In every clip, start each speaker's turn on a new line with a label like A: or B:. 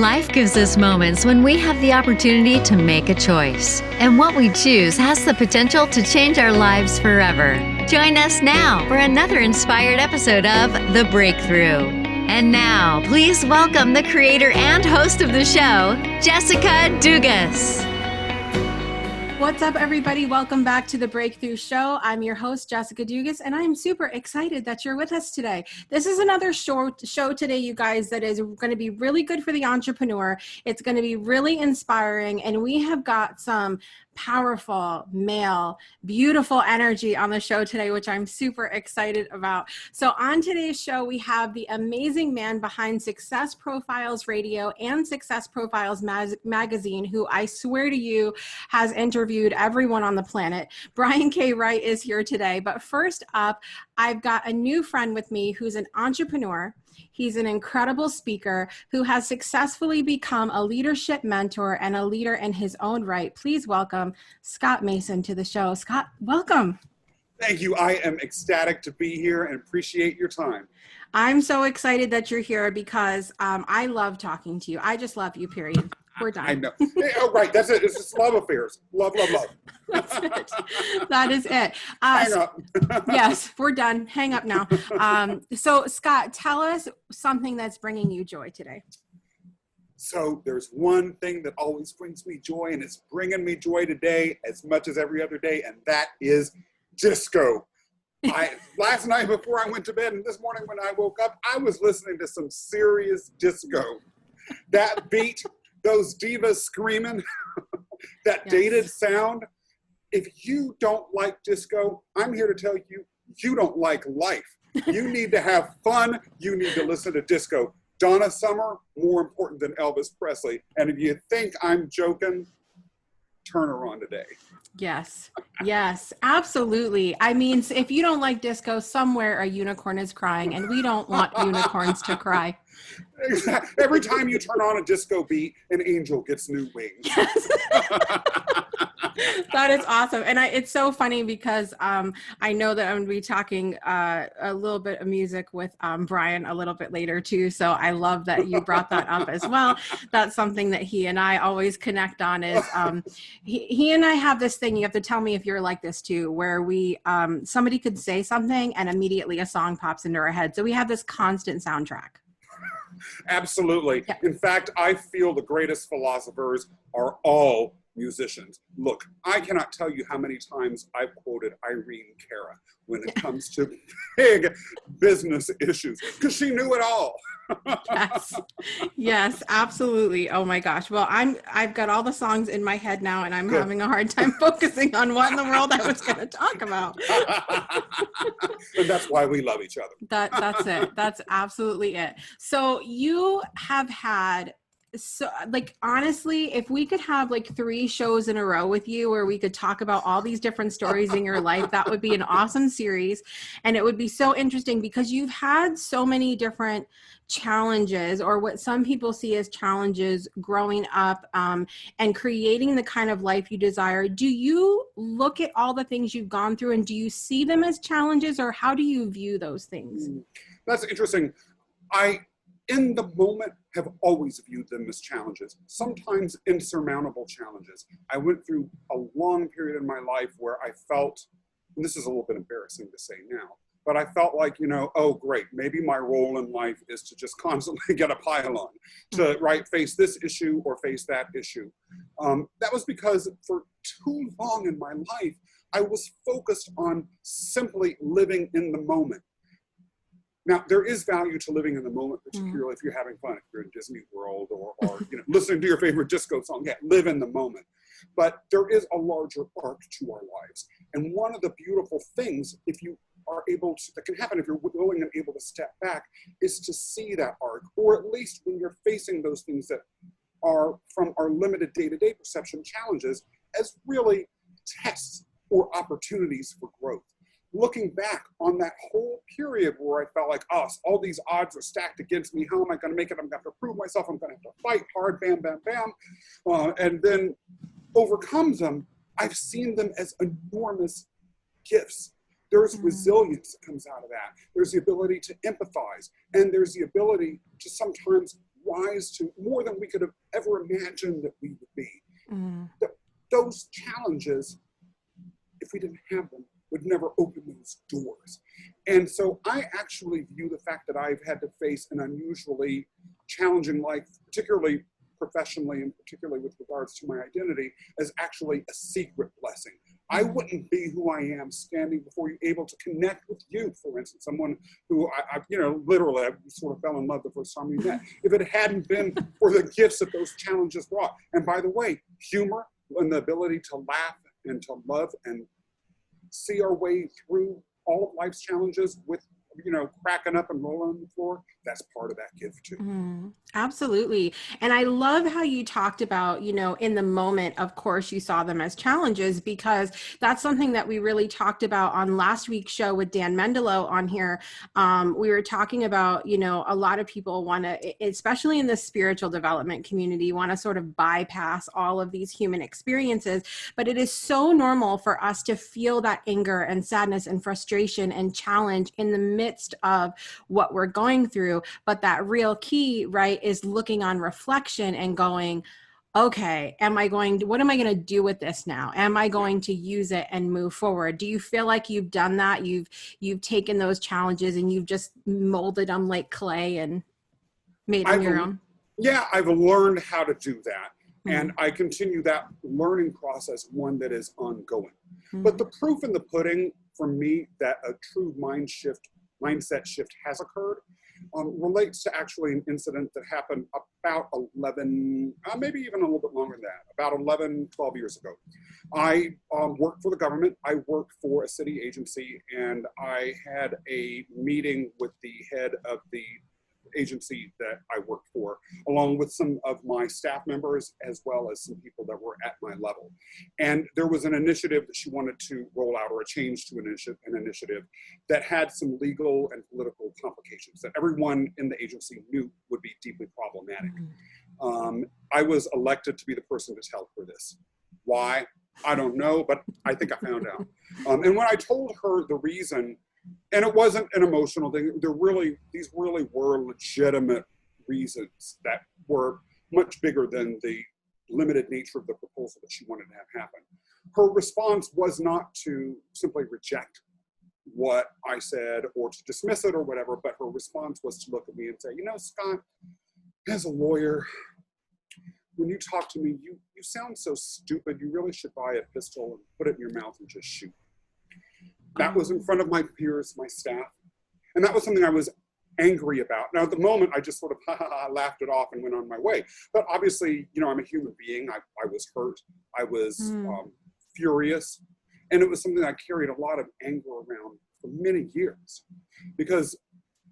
A: Life gives us moments when we have the opportunity to make a choice. And what we choose has the potential to change our lives forever. Join us now for another inspired episode of The Breakthrough. And now, please welcome the creator and host of the show, Jessica Dugas.
B: What's up, everybody? Welcome back to The Breakthrough Show. I'm your host, Jessica Dugas, and I'm super excited that you're with us today. This is another show today, you guys, that is going to be really good for the entrepreneur. It's going to be really inspiring, and we have got some powerful, male, beautiful energy on the show today, which I'm super excited about. So on today's show, we have the amazing man behind Success Profiles Radio and Success Profiles Magazine, who I swear to you has interviewed everyone on the planet. Brian K. Wright is here today. But first up, I've got a new friend with me who's an entrepreneur. He's an incredible speaker who has successfully become a leadership mentor and a leader in his own right. Please welcome Scott Mason to the show. Scott, welcome.
C: Thank you. I am ecstatic to be here and appreciate your time.
B: I'm so excited that you're here because I love talking to you. I just love you, period. We're done.
C: I know. Oh, right. That's it. It's just love affairs. Love, love, love.
B: That's it. That is it.
C: Hang up.
B: Yes, we're done. Hang up now. So, Scott, tell us something that's bringing you joy today.
C: So there's one thing that always brings me joy, and it's bringing me joy today as much as every other day, and that is disco. Last night before I went to bed and this morning when I woke up, I was listening to some serious disco. That beat, those divas screaming, that dated sound. If you don't like disco, I'm here to tell you, you don't like life. You need to have fun. You need to listen to disco. Donna Summer, more important than Elvis Presley. And if you think I'm joking, turn her on today. Yes, absolutely. I mean, if you don't like disco, somewhere a unicorn is crying, and we don't want unicorns to cry. Every time you turn on a disco beat, an angel gets new wings.
B: Yes. That is awesome. And it's so funny because I know that I'm going to be talking a little bit of music with Brian a little bit later too. So I love that you brought that up as well. That's something that he and I always connect on is he and I have this thing, you have to tell me if you're like this too, where we somebody could say something and immediately a song pops into our head. So we have this constant soundtrack.
C: Absolutely. Yeah. In fact, I feel the greatest philosophers are all musicians. Look, I cannot tell you how many times I've quoted Irene Cara when it comes to big business issues, because she knew it all.
B: Yes, absolutely. Oh my gosh. Well, I've got all the songs in my head now, and I'm having a hard time focusing on what in the world I was going to talk about.
C: And that's why we love each other.
B: That's it. That's absolutely it. So you have had, so like, honestly, if we could have like 3 shows in a row with you where we could talk about all these different stories in your life, that would be an awesome series. And it would be so interesting because you've had so many different challenges, or what some people see as challenges, growing up and creating the kind of life you desire. Do you look at all the things you've gone through and do you see them as challenges, or how do you view those things?
C: That's interesting. In the moment, have always viewed them as challenges, sometimes insurmountable challenges. I went through a long period in my life where I felt, and this is a little bit embarrassing to say now, but I felt like, oh, great, maybe my role in life is to just constantly get a pile on, to face this issue or face that issue. That was because for too long in my life, I was focused on simply living in the moment. Now, there is value to living in the moment, particularly if you're having fun, if you're in Disney World or listening to your favorite disco song. Yeah, live in the moment. But there is a larger arc to our lives. And one of the beautiful things, if you are able to, that can happen if you're willing and able to step back, is to see that arc, or at least when you're facing those things that are from our limited day-to-day perception challenges as really tests or opportunities for growth. Looking back on that whole period where I felt like, all these odds are stacked against me. How am I going to make it? I'm going to have to prove myself. I'm going to have to fight hard, bam, bam, bam. And then overcomes them. I've seen them as enormous gifts. There's resilience that comes out of that. There's the ability to empathize. And there's the ability to sometimes rise to more than we could have ever imagined that we would be. Those challenges, if we didn't have them, would never open those doors. And so I actually view the fact that I've had to face an unusually challenging life, particularly professionally and particularly with regards to my identity, as actually a secret blessing. I wouldn't be who I am standing before you, able to connect with you, for instance, someone who I literally, I sort of fell in love the first time we met. If it hadn't been for the gifts that those challenges brought. And by the way, humor and the ability to laugh and to love and see our way through all of life's challenges with, cracking up and rolling on the floor, that's part of that gift too.
B: Absolutely. And I love how you talked about, in the moment, of course, you saw them as challenges, because that's something that we really talked about on last week's show with Dan Mendelow on here. We were talking about, a lot of people want to, especially in the spiritual development community, want to sort of bypass all of these human experiences. But it is so normal for us to feel that anger and sadness and frustration and challenge in the midst of what we're going through. But that real key, right, is looking on reflection and going, okay, what am I going to do with this now? Am I going to use it and move forward? Do you feel like you've done that? You've taken those challenges and you've just molded them like clay and made them your own?
C: Yeah, I've learned how to do that. And I continue that learning process, one that is ongoing. But the proof in the pudding for me that a true mindset shift has occurred relates to actually an incident that happened about 11, maybe even a little bit longer than that, about 11, 12 years ago. I worked for the government. I worked for a city agency, and I had a meeting with the head of the agency that I worked for, along with some of my staff members, as well as some people that were at my level. And there was an initiative that she wanted to roll out, or a change to an initiative that had some legal and political complications that everyone in the agency knew would be deeply problematic. I was elected to be the person to tell her this. Why? I don't know, but I think I found out. And when I told her the reason, and it wasn't an emotional thing, these really were legitimate reasons that were much bigger than the limited nature of the proposal that she wanted to have happen. Her response was not to simply reject what I said or to dismiss it or whatever, but her response was to look at me and say, Scott, as a lawyer, when you talk to me, you sound so stupid. You really should buy a pistol and put it in your mouth and just shoot. That was in front of my peers, my staff. And that was something I was angry about. Now, at the moment, I just sort of laughed it off and went on my way. But obviously, I'm a human being. I was hurt. I was furious. And it was something I carried a lot of anger around for many years. Because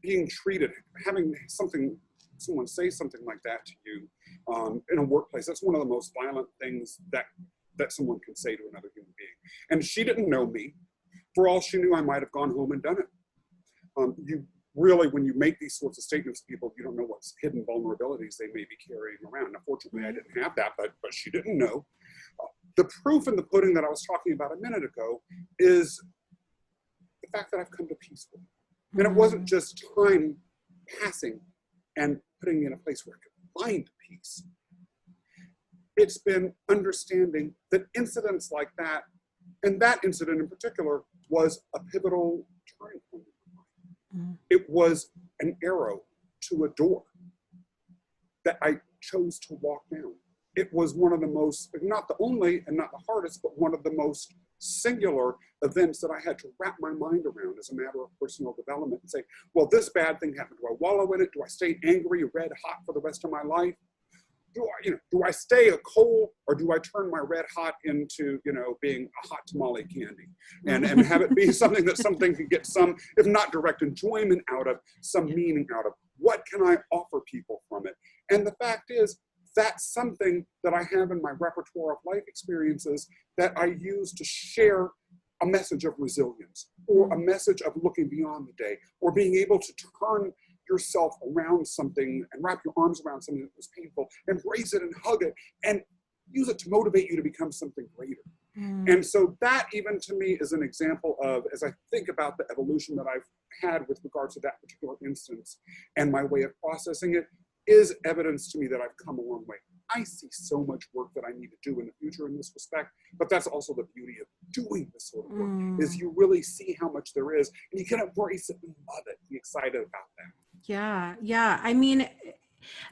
C: being treated, having someone say something like that to you in a workplace, that's one of the most violent things that someone can say to another human being. And she didn't know me. For all she knew, I might have gone home and done it. You really, when you make these sorts of statements to people, you don't know what hidden vulnerabilities they may be carrying around. Now, fortunately, I didn't have that, but she didn't know. The proof in the pudding that I was talking about a minute ago is the fact that I've come to peace with it. And it wasn't just time passing and putting me in a place where I could find peace. It's been understanding that incidents like that, and that incident in particular, was a pivotal turning point. It was an arrow to a door that I chose to walk down. It was one of the most, not the only and not the hardest, but one of the most singular events that I had to wrap my mind around as a matter of personal development and say, well, this bad thing happened. Do I wallow in it? Do I stay angry, red hot for the rest of my life? Do I stay a coal, or do I turn my red hot into, being a hot tamale candy and have it be something that something can get some, if not direct enjoyment out of, some meaning out of? What can I offer people from it? And the fact is, that's something that I have in my repertoire of life experiences that I use to share a message of resilience, or a message of looking beyond the day, or being able to turn yourself around something and wrap your arms around something that was painful, embrace it and hug it, and use it to motivate you to become something greater. And so that, even to me, is an example of, as I think about the evolution that I've had with regards to that particular instance and my way of processing it, is evidence to me that I've come a long way. I see so much work that I need to do in the future in this respect, but that's also the beauty of doing this sort of work, is you really see how much there is, and you can embrace it and love it, be excited about that.
B: Yeah. Yeah. I mean,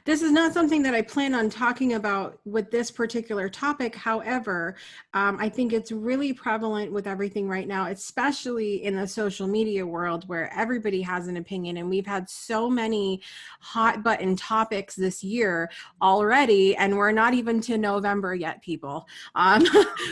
B: this is not something that I plan on talking about with this particular topic. However, I think it's really prevalent with everything right now, especially in the social media world where everybody has an opinion. And we've had so many hot button topics this year already, and we're not even to November yet, people.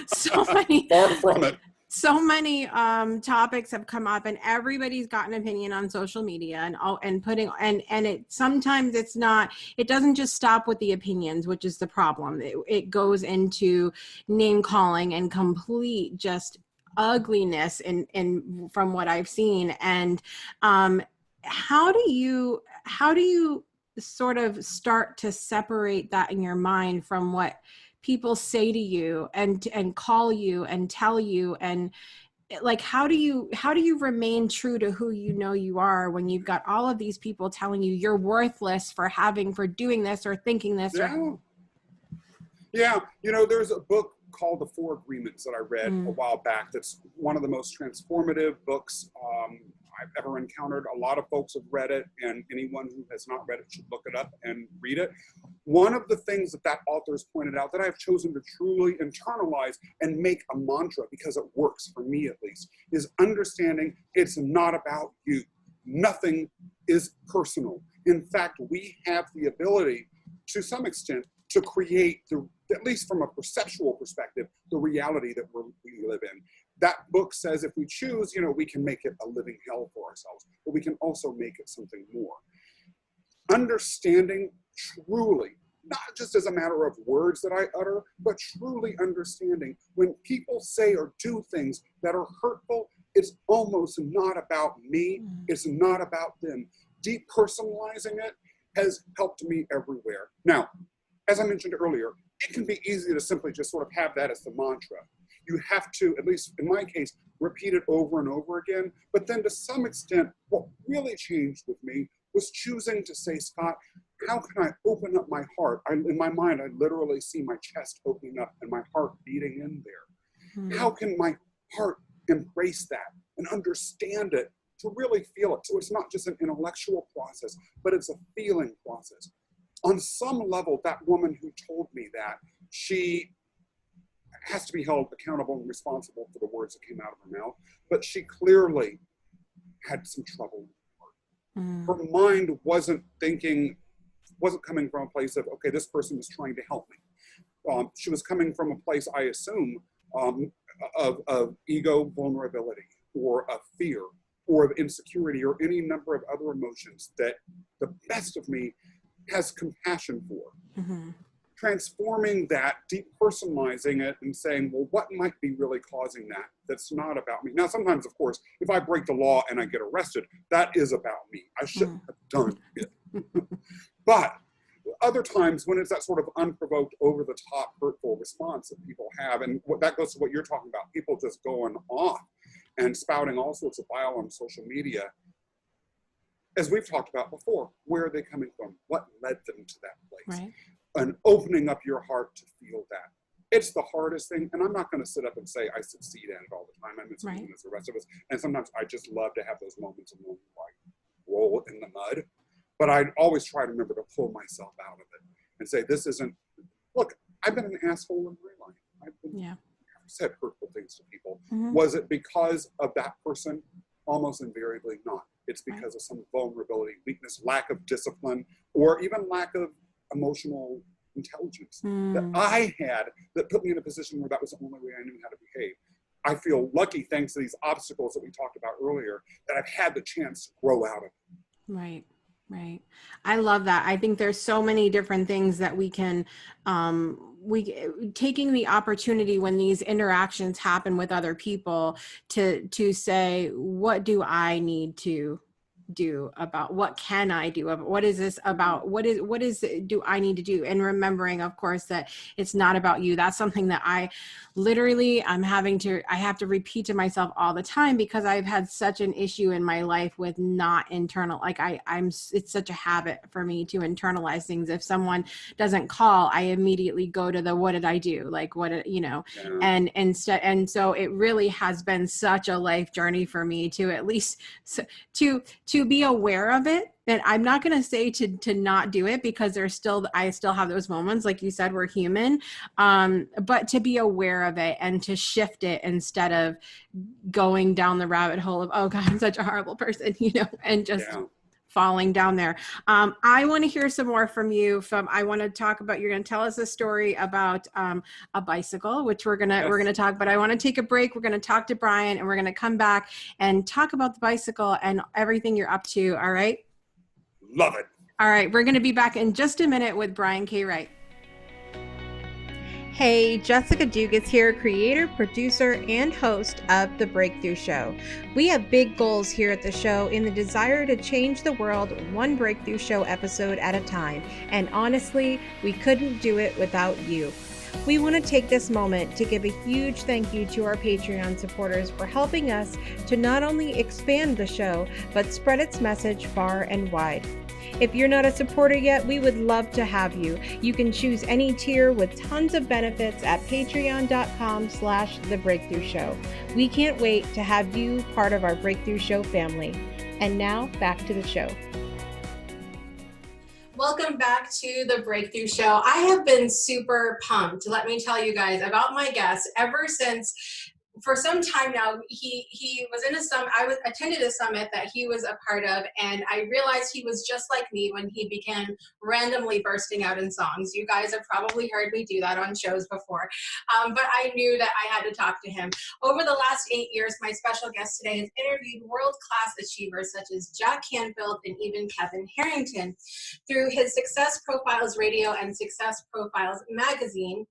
B: So many.
C: Far from it.
B: So many topics have come up, and everybody's got an opinion on social media, and it sometimes it doesn't just stop with the opinions, which is the problem. It goes into name calling and complete just ugliness in from what I've seen. And how do you sort of start to separate that in your mind from what people say to you and call you and tell you, and like how do you remain true to who you know you are when you've got all of these people telling you you're worthless for doing this or thinking this?
C: Yeah. There's a book called The Four Agreements that I read a while back. That's one of the most transformative books I've ever encountered. A lot of folks have read it, and anyone who has not read it should look it up and read it. One of the things that author has pointed out that I've chosen to truly internalize and make a mantra, because it works for me at least, is understanding it's not about you. Nothing is personal. In fact, we have the ability, to some extent, to create, at least from a perceptual perspective, the reality that we live in. That book says if we choose, we can make it a living hell for ourselves, but we can also make it something more. Understanding truly, not just as a matter of words that I utter, but truly understanding when people say or do things that are hurtful, it's almost not about me, it's not about them. Depersonalizing it has helped me everywhere. Now, as I mentioned earlier, it can be easy to simply just sort of have that as the mantra. You have to, at least in my case, repeat it over and over again. But then to some extent, what really changed with me was choosing to say, Scott, how can I open up my heart? In my mind, I literally see my chest opening up and my heart beating in there. How can my heart embrace that and understand it to really feel it? So it's not just an intellectual process, but it's a feeling process. On some level, that woman who told me that, she has to be held accountable and responsible for the words that came out of her mouth, but she clearly had some trouble with her heart. Her mind wasn't coming from a place of, okay, this person is trying to help me. She was coming from a place, I assume, of ego vulnerability, or of fear, or of insecurity, or any number of other emotions that the best of me has compassion for. Transforming that, depersonalizing it, and saying, well, what might be really causing that? That's not about me. Now, sometimes, of course, if I break the law and I get arrested, that is about me. I shouldn't have done it. But other times, when it's that sort of unprovoked, over-the-top, hurtful response that people have, and that goes to what you're talking about, people just going off and spouting all sorts of bile on social media. As we've talked about before, where are they coming from? What led them to that place?
B: Right.
C: And opening up your heart to feel that. It's the hardest thing, and I'm not going to sit up and say I succeed at it all the time. I'm as human as the rest of us, and sometimes I just love to have those moments of like roll in the mud. But I always try to remember to pull myself out of it and say, this isn't. Look, I've been an asshole in my life. I've said hurtful things to people. Was it because of that person? Almost invariably not. It's because of some vulnerability, weakness, lack of discipline, or even lack of emotional intelligence that I had that put me in a position where that was the only way I knew how to behave. I feel lucky, thanks to these obstacles that we talked about earlier, that I've had the chance to grow out of it.
B: Right. I love that. I think there's so many different things that we can, taking the opportunity when these interactions happen with other people to say, what do I need to do about, what can I do about, what is this about, what is do I need to do? And remembering, of course, that it's not about you. That's something that I literally, I have to repeat to myself all the time, because I've had such an issue in my life with not internal, like it's such a habit for me to internalize things. If someone doesn't call, I immediately go to the, what did I do? Like,
C: Yeah.
B: and so it really has been such a life journey for me to at least to be aware of it. And I'm not going to say to not do it, because I still have those moments. Like you said, we're human. But to be aware of it and to shift it, instead of going down the rabbit hole of, oh God, I'm such a horrible person, and just falling down there. I want to hear some more from you. I want to talk about, you're going to tell us a story about a bicycle, which we're going to talk, but I want to take a break. We're going to talk to Brian, and we're going to come back and talk about the bicycle and everything you're up to. All right.
C: Love it.
B: All right. We're going to be back in just a minute with Brian K. Wright.
D: Hey, Jessica Dugas here, creator, producer, and host of The Breakthrough Show. We have big goals here at the show in the desire to change the world one Breakthrough Show episode at a time. And honestly, we couldn't do it without you. We want to take this moment to give a huge thank you to our Patreon supporters for helping us to not only expand the show, but spread its message far and wide. If you're not a supporter yet, we would love to have you. You can choose any tier with tons of benefits at patreon.com/thebreakthroughshow. We can't wait to have you part of our Breakthrough Show family. And now back to the show.
B: Welcome back to the Breakthrough Show. I have been super pumped, let me tell you guys, about my guest ever since. For some time now, he was in a summit. I attended a summit that he was a part of, and I realized he was just like me when he began randomly bursting out in songs. You guys have probably heard me do that on shows before, but I knew that I had to talk to him. Over the last 8 years, my special guest today has interviewed world-class achievers such as Jack Canfield and even Kevin Harrington. Through his Success Profiles Radio and Success Profiles magazine,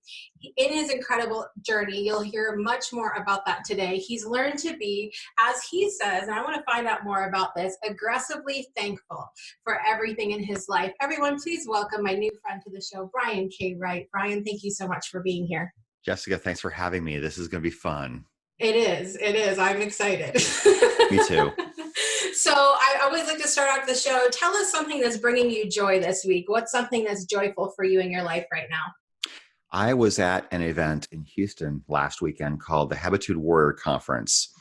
B: in his incredible journey, you'll hear much more about that today. He's learned to be, as he says, and I want to find out more about this, aggressively thankful for everything in his life. Everyone, please welcome my new friend to the show, Brian K. Wright. Brian, thank you so much for being here.
E: Jessica, thanks for having me. This is going to be fun.
B: It is. I'm excited.
E: Me too.
B: So I always like to start out the show. Tell us something that's bringing you joy this week. What's something that's joyful for you in your life right now?
E: I was at an event in Houston last weekend called the Habitude Warrior Conference,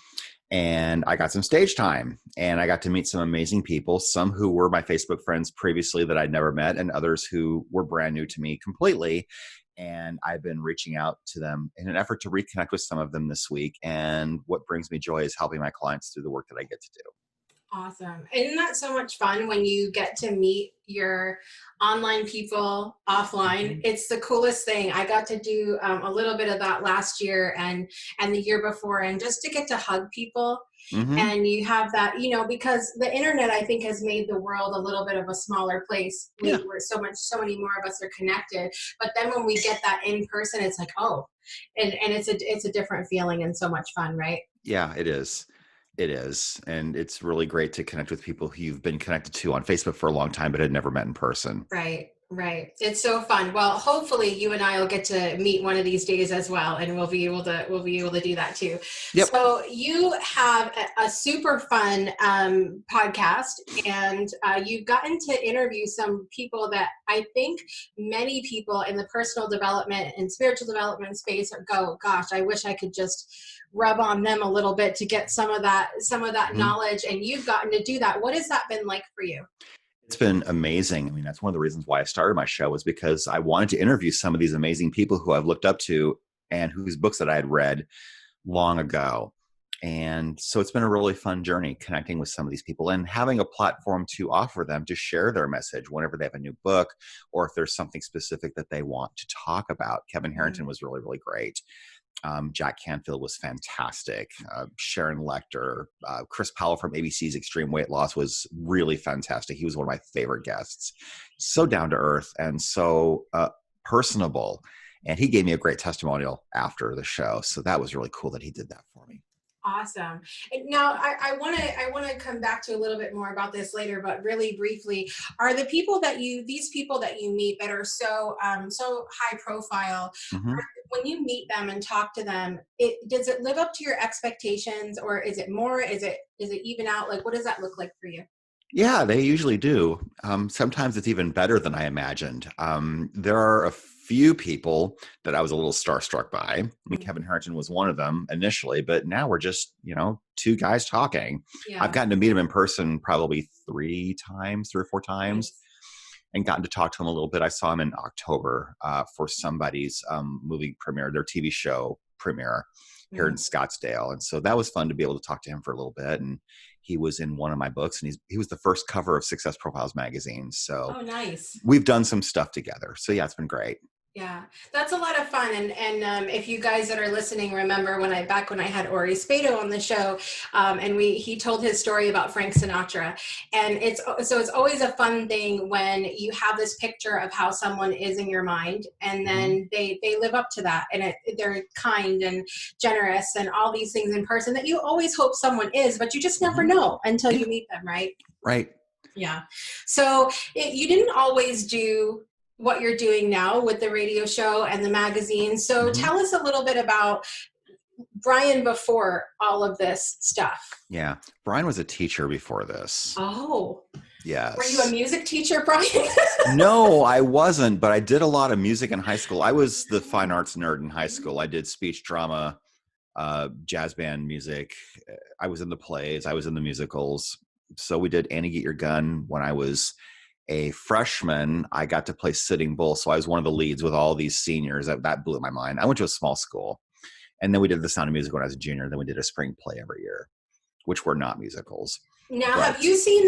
E: and I got some stage time, and I got to meet some amazing people, some who were my Facebook friends previously that I'd never met, and others who were brand new to me completely. And I've been reaching out to them in an effort to reconnect with some of them this week. And what brings me joy is helping my clients through the work that I get to do.
B: Awesome. Isn't that so much fun when you get to meet your online people offline? Mm-hmm. It's the coolest thing. I got to do a little bit of that last year and the year before, and just to get to hug people. Mm-hmm. And you have that, because the internet, I think, has made the world a little bit of a smaller place. Where so many more of us are connected. But then when we get that in person, it's like, oh, and it's a different feeling and so much fun, right?
E: Yeah, it is. It is. And it's really great to connect with people who you've been connected to on Facebook for a long time, but had never met in person.
B: Right. It's so fun. Well, hopefully you and I will get to meet one of these days as well. And we'll be able to do that too. Yep. So you have a super fun podcast, and you've gotten to interview some people that I think many people in the personal development and spiritual development space go, gosh, I wish I could just rub on them a little bit to get some of that mm-hmm. knowledge. And you've gotten to do that. What has that been like for you?
E: It's been amazing. I mean, that's one of the reasons why I started my show, was because I wanted to interview some of these amazing people who I've looked up to and whose books that I had read long ago. And so it's been a really fun journey connecting with some of these people and having a platform to offer them to share their message whenever they have a new book, or if there's something specific that they want to talk about. Kevin Harrington was really, really great. Jack Canfield was fantastic. Sharon Lecter, Chris Powell from ABC's Extreme Weight Loss was really fantastic. He was one of my favorite guests. So down to earth and so personable. And he gave me a great testimonial after the show. So that was really cool that he did that for me.
B: Awesome. And now I want to come back to a little bit more about this later, but really briefly, are these people that you meet that are so high profile,
E: Hmm.
B: when you meet them and talk to them, does it live up to your expectations, or is it more? Is it even out? Like, what does that look like for you?
E: Yeah, they usually do. Sometimes it's even better than I imagined. There are a few people that I was a little starstruck by. I mean,
B: Mm.
E: Kevin Harrington was one of them initially, but now we're just, two guys talking. I've
B: Yeah.
E: gotten to meet him in person probably 3 or 4 times
B: Nice.
E: and gotten to talk to him a little bit. I saw him in October for somebody's movie premiere, their TV show premiere here in
B: Mm.
E: Scottsdale. And so that was fun to be able to talk to him for a little bit. And he was in one of my books, and he was the first cover of Success Profiles magazine. So
B: Oh, nice.
E: we've done some stuff together. So yeah, it's been great.
B: Yeah, that's a lot of fun. And if you guys that are listening remember back when I had Ori Spado on the show, and he told his story about Frank Sinatra, and it's always a fun thing when you have this picture of how someone is in your mind, and then they live up to that, and they're kind and generous and all these things in person that you always hope someone is, but you just never know until you meet them, right?
E: Right.
B: Yeah. So you didn't always do what you're doing now with the radio show and the magazine. So tell us a little bit about Brian before all of this stuff.
E: Yeah. Brian was a teacher before this.
B: Oh,
E: Yes.
B: were you a music teacher, Brian?
E: No, I wasn't, but I did a lot of music in high school. I was the fine arts nerd in high school. I did speech, drama, jazz band music. I was in the plays. I was in the musicals. So we did Annie Get Your Gun when I was a freshman. I got to play Sitting Bull. So I was one of the leads with all these seniors. That blew my mind. I went to a small school, and then we did The Sound of Music when I was a junior. Then we did a spring play every year, which were not musicals.
B: Now,
E: But
B: have you seen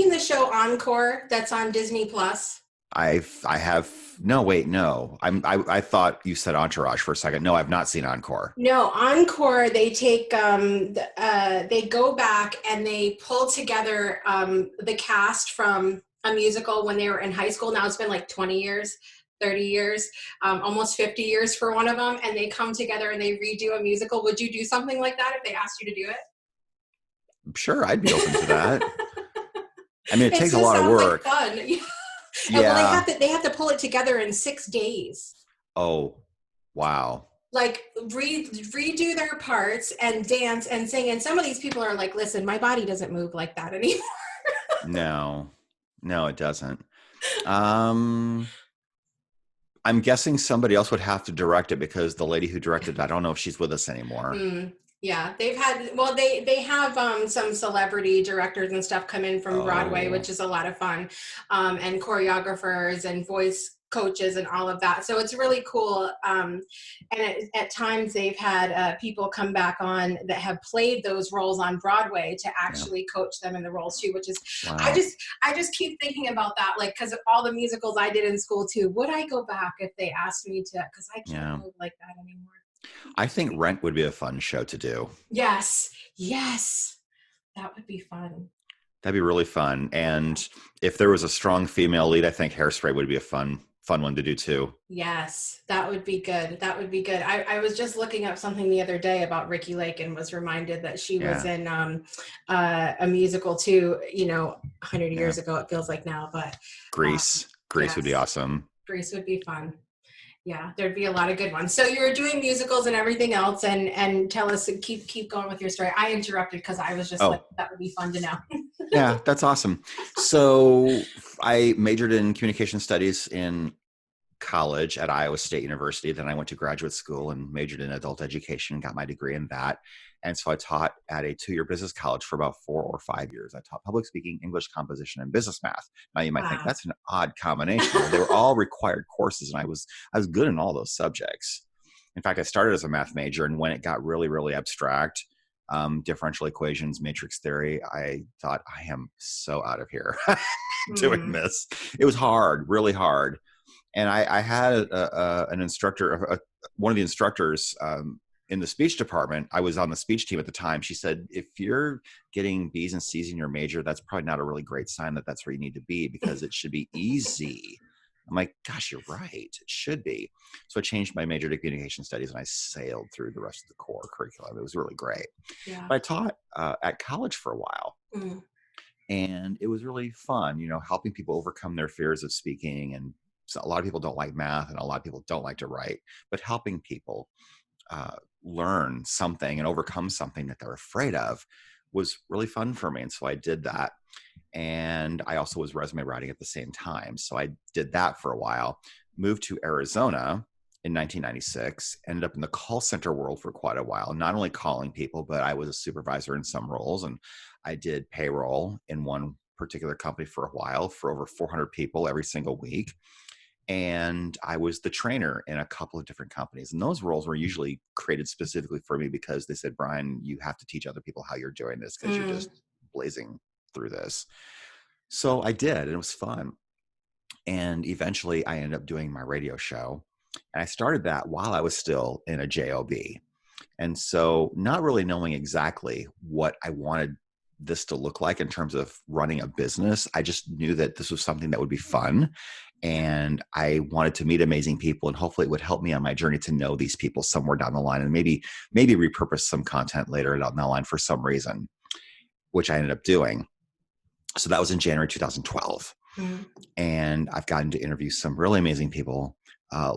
B: the show Encore that's on Disney Plus?
E: I have no, wait, no. I thought you said Entourage for a second. No, I've not seen Encore.
B: No, Encore, they take they go back and they pull together the cast from a musical when they were in high school. Now it's been like 20 years, 30 years, almost 50 years for one of them, and they come together and they redo a musical. Would you do something like that if they asked you to do it?
E: Sure, I'd be open to that. I mean, it takes a
B: just
E: lot of
B: sounds
E: work.
B: like fun. Yeah.
E: Yeah.
B: Well, they have to pull it together in 6 days.
E: Oh, wow.
B: Like redo their parts and dance and sing. And some of these people are like, listen, my body doesn't move like that anymore.
E: No, it doesn't. I'm guessing somebody else would have to direct it because the lady who directed it, I don't know if she's with us anymore.
B: Yeah, they have some celebrity directors and stuff come in from Broadway, which is a lot of fun, and choreographers and voice coaches and all of that. So it's really cool. And at times they've had people come back on that have played those roles on Broadway to actually coach them in the roles too, which is,
E: Wow.
B: I just keep thinking about that, like, because of all the musicals I did in school too, would I go back if they asked me to? Because I can't move like that anymore.
E: I think Rent would be a fun show to do.
B: Yes. That would be fun.
E: That'd be really fun. And if there was a strong female lead, I think Hairspray would be a fun one to do too.
B: Yes, that would be good. I was just looking up something the other day about Ricki Lake and was reminded that she was in a musical too, 100 years ago, it feels like now, but
E: Grease would be awesome.
B: Grease would be fun. Yeah, there'd be a lot of good ones. So you're doing musicals and everything else, and tell us, keep going with your story. I interrupted because I was just like, that would be fun to know.
E: Yeah, that's awesome. So I majored in communication studies in college at Iowa State University. Then I went to graduate school and majored in adult education, got my degree in that. And so I taught at a 2-year business college for about 4 or 5 years. I taught public speaking, English composition, and business math. Now you might think that's an odd combination. They were all required courses, and I was good in all those subjects. In fact, I started as a math major, and when it got really, really abstract, differential equations, matrix theory, I thought, I am so out of here doing this. It was hard, really hard. And I had an instructor, one of the instructors in the speech department. I was on the speech team at the time. She said, if you're getting B's and C's in your major, that's probably not a really great sign that that's where you need to be, because it should be easy, I'm like, gosh, you're right. It should be. So I changed my major to communication studies and I sailed through the rest of the core curriculum. It was really great.
B: Yeah.
E: But I taught at college for a while.
B: Mm.
E: And it was really fun, helping people overcome their fears of speaking. And so a lot of people don't like math and a lot of people don't like to write, but helping people learn something and overcome something that they're afraid of was really fun for me. And so I did that. And I also was resume writing at the same time. So I did that for a while, moved to Arizona in 1996, ended up in the call center world for quite a while, not only calling people, but I was a supervisor in some roles. And I did payroll in one particular company for a while for over 400 people every single week. And I was the trainer in a couple of different companies. And those roles were usually created specifically for me because they said, Brian, you have to teach other people how you're doing this because you're just blazing through this. So I did, and it was fun. And eventually I ended up doing my radio show. And I started that while I was still in a job. And so not really knowing exactly what I wanted this to look like in terms of running a business, I just knew that this was something that would be fun. And I wanted to meet amazing people, and hopefully it would help me on my journey to know these people somewhere down the line, and maybe repurpose some content later down the line for some reason, which I ended up doing. So that was in January 2012. Mm-hmm. And I've gotten to interview some really amazing people,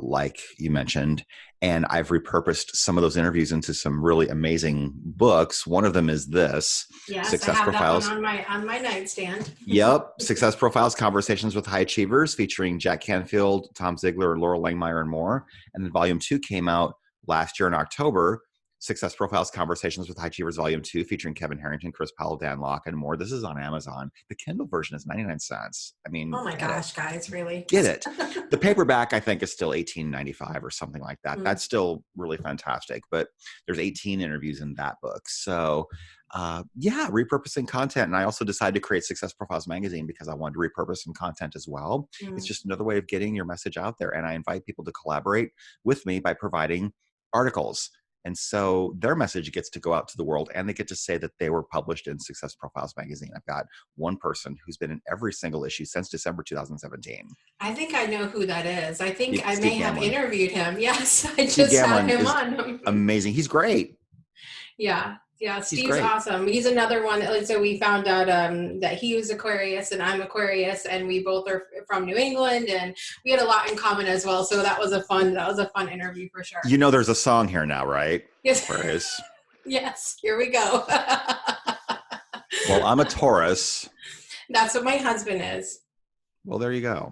E: like you mentioned, and I've repurposed some of those interviews into some really amazing books. One of them is this,
B: Success I have Profiles. That one on my nightstand.
E: Yep. Success Profiles, Conversations with High Achievers, featuring Jack Canfield, Tom Ziegler, Laurel Langmeyer, and more. And then volume 2 came out last year in October. Success Profiles, Conversations with High Achievers, Volume 2, featuring Kevin Harrington, Chris Powell, Dan Locke, and more. This is on Amazon. The Kindle version is 99 cents. I mean,
B: oh my gosh, guys, really?
E: Get it. The paperback, I think, is still $18.95 or something like that. That's still really fantastic, but there's 18 interviews in that book. So, repurposing content. And I also decided to create Success Profiles Magazine because I wanted to repurpose some content as well. It's just another way of getting your message out there. And I invite people to collaborate with me by providing articles. And so their message gets to go out to the world, and they get to say that they were published in Success Profiles Magazine. I've got one person who's been in every single issue since December 2017.
B: I think I know who that is. I think I may have interviewed him. Yes, I just had him on.
E: Amazing. He's great.
B: Yeah, Steve's awesome. He's another one that, so we found out that he was Aquarius and I'm Aquarius, and we both are from New England, and we had a lot in common as well. So that was a fun interview for sure.
E: There's a song here now, right?
B: Yes.
E: Aquarius.
B: Yes, here we go.
E: Well, I'm a Taurus.
B: That's what my husband is.
E: Well, there you go.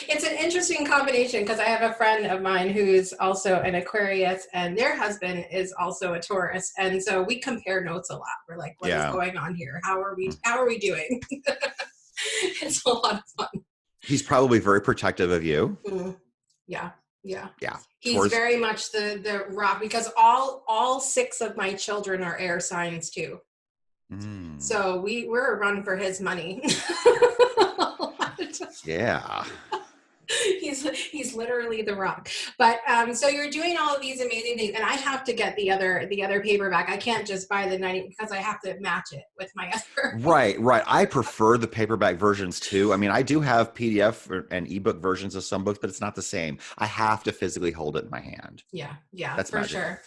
B: It's an interesting combination because I have a friend of mine who's also an Aquarius, and their husband is also a Taurus, and so we compare notes a lot. We're like, what is going on here? How are we doing? It's a lot of fun.
E: He's probably very protective of you.
B: Mm-hmm. Yeah. He's
E: Taurus.
B: Very much the rock, because all 6 of my children are air signs too. So we're a run for his money.
E: Yeah.
B: He's literally the rock. But so you're doing all of these amazing things, and I have to get the other paperback. I can't just buy the 90 because I have to match it with my other.
E: Right. I prefer the paperback versions too. I mean, I do have PDF and ebook versions of some books, but it's not the same. I have to physically hold it in my hand.
B: Yeah, that's for
E: magic.
B: sure.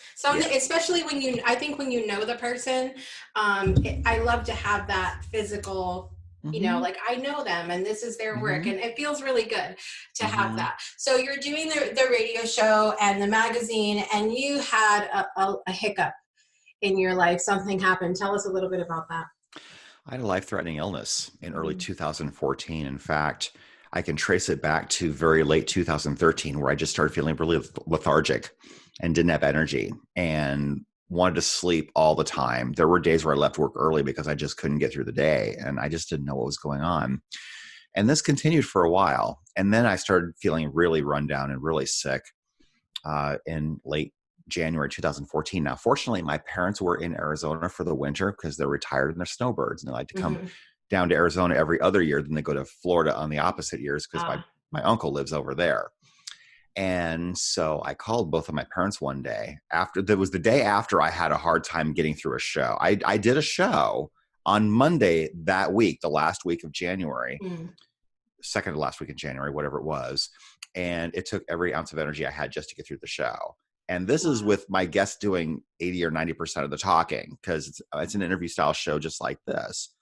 B: Especially when you know the person, I love to have that physical. Like I know them and this is their work, and it feels really good to have that. So you're doing the radio show and the magazine, and you had a hiccup in your life. Something happened. Tell us a little bit about that.
E: I had a life-threatening illness in early 2014. In fact, I can trace it back to very late 2013, where I just started feeling really lethargic and didn't have energy and wanted to sleep all the time. There were days where I left work early because I just couldn't get through the day, and I just didn't know what was going on. And this continued for a while. And then I started feeling really run down and really sick in late January 2014. Now, fortunately, my parents were in Arizona for the winter because they're retired and they're snowbirds, and they like to come down to Arizona every other year. Then they go to Florida on the opposite years because my uncle lives over there. And so I called both of my parents one day that was the day after I had a hard time getting through a show. I did a show on Monday that week, the last week of January, second to last week in January, whatever it was. And it took every ounce of energy I had just to get through the show. And this is with my guests doing 80 or 90% of the talking, because it's an interview style show just like this.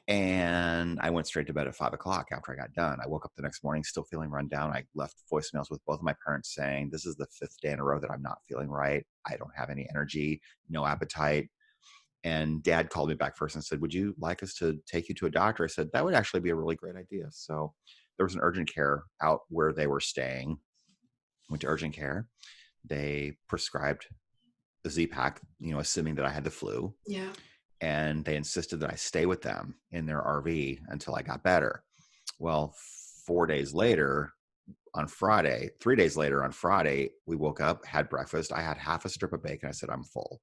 E: And I went straight to bed at 5 o'clock after I got done. I woke up the next morning still feeling run down. I left voicemails with both of my parents saying, this is the 5th day in a row that I'm not feeling right. I don't have any energy, no appetite. And Dad called me back first and said, would you like us to take you to a doctor? I said, that would actually be a really great idea. So there was an urgent care out where they were staying. Went to urgent care. They prescribed the Z-Pak, assuming that I had the flu.
B: Yeah.
E: And they insisted that I stay with them in their RV until I got better. Well, 3 days later on Friday, we woke up, had breakfast. I had half a strip of bacon. I said, I'm full.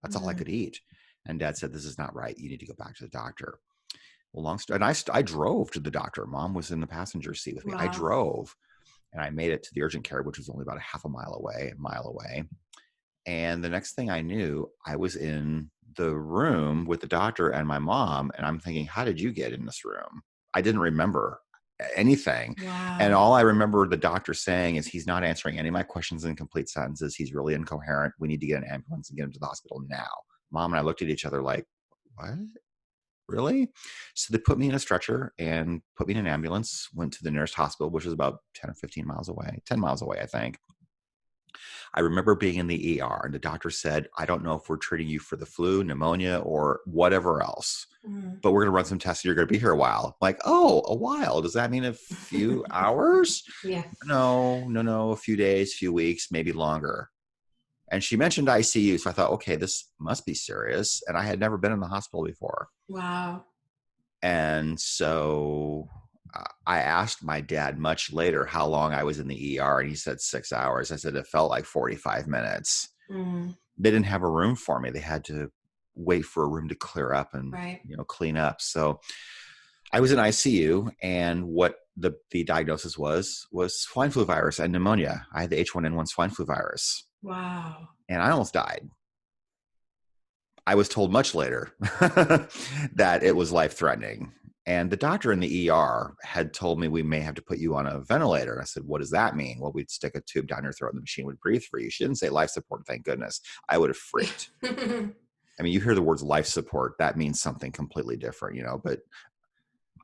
E: That's all I could eat. And Dad said, this is not right. You need to go back to the doctor. Well, long story. And I drove to the doctor. Mom was in the passenger seat with me.
B: Wow.
E: I drove and I made it to the urgent care, which was only about a mile away. And the next thing I knew, I was in the room with the doctor and my mom. And I'm thinking, how did you get in this room? I didn't remember anything.
B: Wow.
E: And all I remember the doctor saying is, he's not answering any of my questions in complete sentences. He's really incoherent. We need to get an ambulance and get him to the hospital now. Mom and I looked at each other like, what? Really? So they put me in a stretcher and put me in an ambulance, went to the nearest hospital, which was about 10 or 15 miles away, 10 miles away, I think. I remember being in the ER and the doctor said, I don't know if we're treating you for the flu, pneumonia, or whatever else, but we're going to run some tests. You're going to be here a while. I'm like, oh, a while. Does that mean a few hours?
B: Yeah.
E: No, a few days, few weeks, maybe longer. And she mentioned ICU. So I thought, okay, this must be serious. And I had never been in the hospital before.
B: Wow.
E: And so I asked my dad much later how long I was in the ER, and he said 6 hours. I said, it felt like 45 minutes. They didn't have a room for me. They had to wait for a room to clear up and, clean up. So I was in ICU, and what the diagnosis was swine flu virus and pneumonia. I had the H1N1 swine flu virus.
B: Wow.
E: And I almost died. I was told much later that it was life-threatening. And the doctor in the ER had told me, we may have to put you on a ventilator. I said, what does that mean? Well, we'd stick a tube down your throat and the machine would breathe for you. She didn't say life support, thank goodness. I would have freaked. I mean, you hear the words life support, that means something completely different, but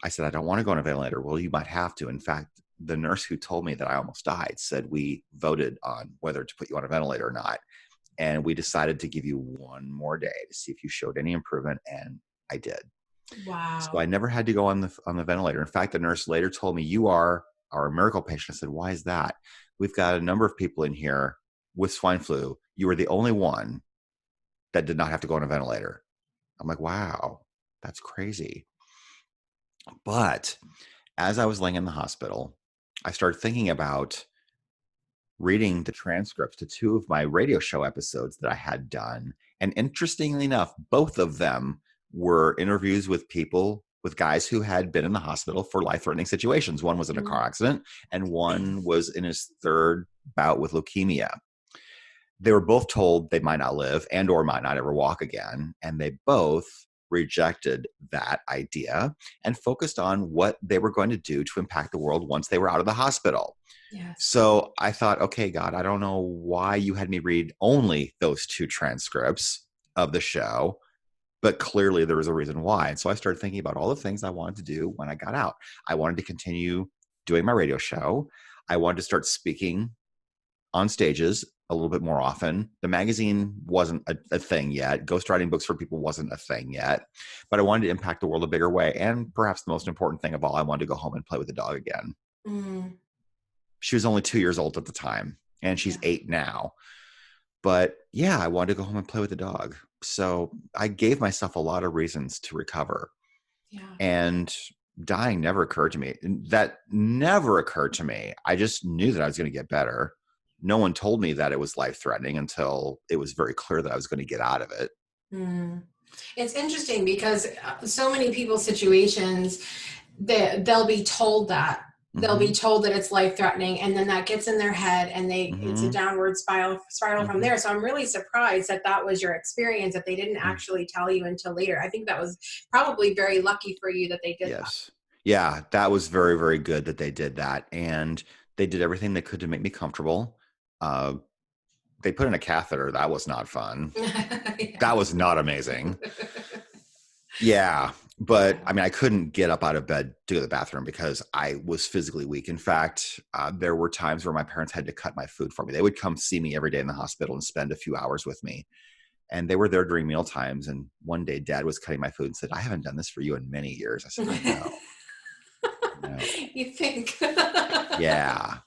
E: I said, I don't want to go on a ventilator. Well, you might have to. In fact, the nurse who told me that I almost died said, we voted on whether to put you on a ventilator or not. And we decided to give you one more day to see if you showed any improvement. And I did.
B: Wow.
E: So I never had to go on the ventilator. In fact, the nurse later told me, you are our miracle patient. I said, why is that? We've got a number of people in here with swine flu. You were the only one that did not have to go on a ventilator. I'm like, wow, that's crazy. But as I was laying in the hospital, I started thinking about reading the transcripts to 2 of my radio show episodes that I had done. And interestingly enough, both of them were interviews with people, with guys who had been in the hospital for life-threatening situations. One was in a car accident, and one was in his 3rd bout with leukemia. They were both told they might not live and or might not ever walk again. And they both rejected that idea and focused on what they were going to do to impact the world once they were out of the hospital.
B: Yes.
E: So I thought, okay, God, I don't know why you had me read only those 2 transcripts of the show, but clearly there was a reason why. And so I started thinking about all the things I wanted to do when I got out. I wanted to continue doing my radio show. I wanted to start speaking on stages a little bit more often. The magazine wasn't a thing yet. Ghostwriting books for people wasn't a thing yet, but I wanted to impact the world a bigger way. And perhaps the most important thing of all, I wanted to go home and play with the dog again. She was only 2 years old at the time, and she's 8 now. But yeah, I wanted to go home and play with the dog. So I gave myself a lot of reasons to recover.
B: Yeah.
E: And dying never occurred to me. That never occurred to me. I just knew that I was going to get better. No one told me that it was life-threatening until it was very clear that I was going to get out of it.
B: It's interesting because so many people's situations, they'll be told that. They'll be told that it's life-threatening, and then that gets in their head, and it's a downward spiral from there. So I'm really surprised that was your experience, that they didn't actually tell you until later. I think that was probably very lucky for you that they did that.
E: Yeah, that was very, very good that they did that. And they did everything they could to make me comfortable. Uh, they put in a catheter. That was not fun. That was not amazing. Yeah. But I mean, I couldn't get up out of bed to go to the bathroom because I was physically weak. In fact, there were times where my parents had to cut my food for me. They would come see me every day in the hospital and spend a few hours with me. And they were there during meal times. And one day Dad was cutting my food and said, "I haven't done this for you in many years." I said, "I know. I know."
B: You think?
E: Yeah.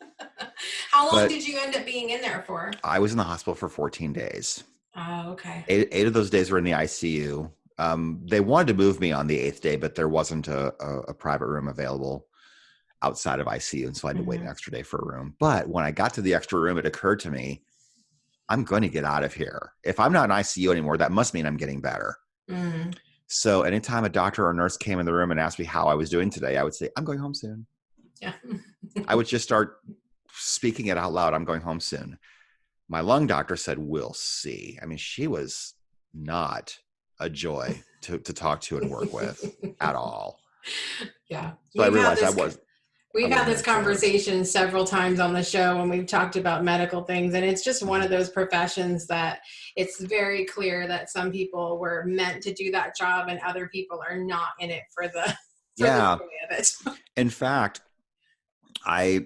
B: How long
E: But
B: did you end up being in there for?
E: I was in the hospital for 14 days.
B: Oh, okay.
E: Eight of those days were in the ICU. They wanted to move me on the 8th day, but there wasn't a private room available outside of ICU. And so I had to wait an extra day for a room. But when I got to the extra room, it occurred to me, I'm going to get out of here. If I'm not in ICU anymore, that must mean I'm getting better.
B: Mm.
E: So anytime a doctor or nurse came in the room and asked me how I was doing today, I would say, "I'm going home soon."
B: Yeah.
E: I would just start speaking it out loud. "I'm going home soon." My lung doctor said, "We'll see." I mean, she was not a joy to talk to and work with at all.
B: Yeah.
E: So I realized
B: We've had this
E: a choice.
B: conversation several times on the show when we've talked about medical things, and it's just one of those professions that it's very clear that some people were meant to do that job and other people are not in it for the joy of it.
E: In fact, I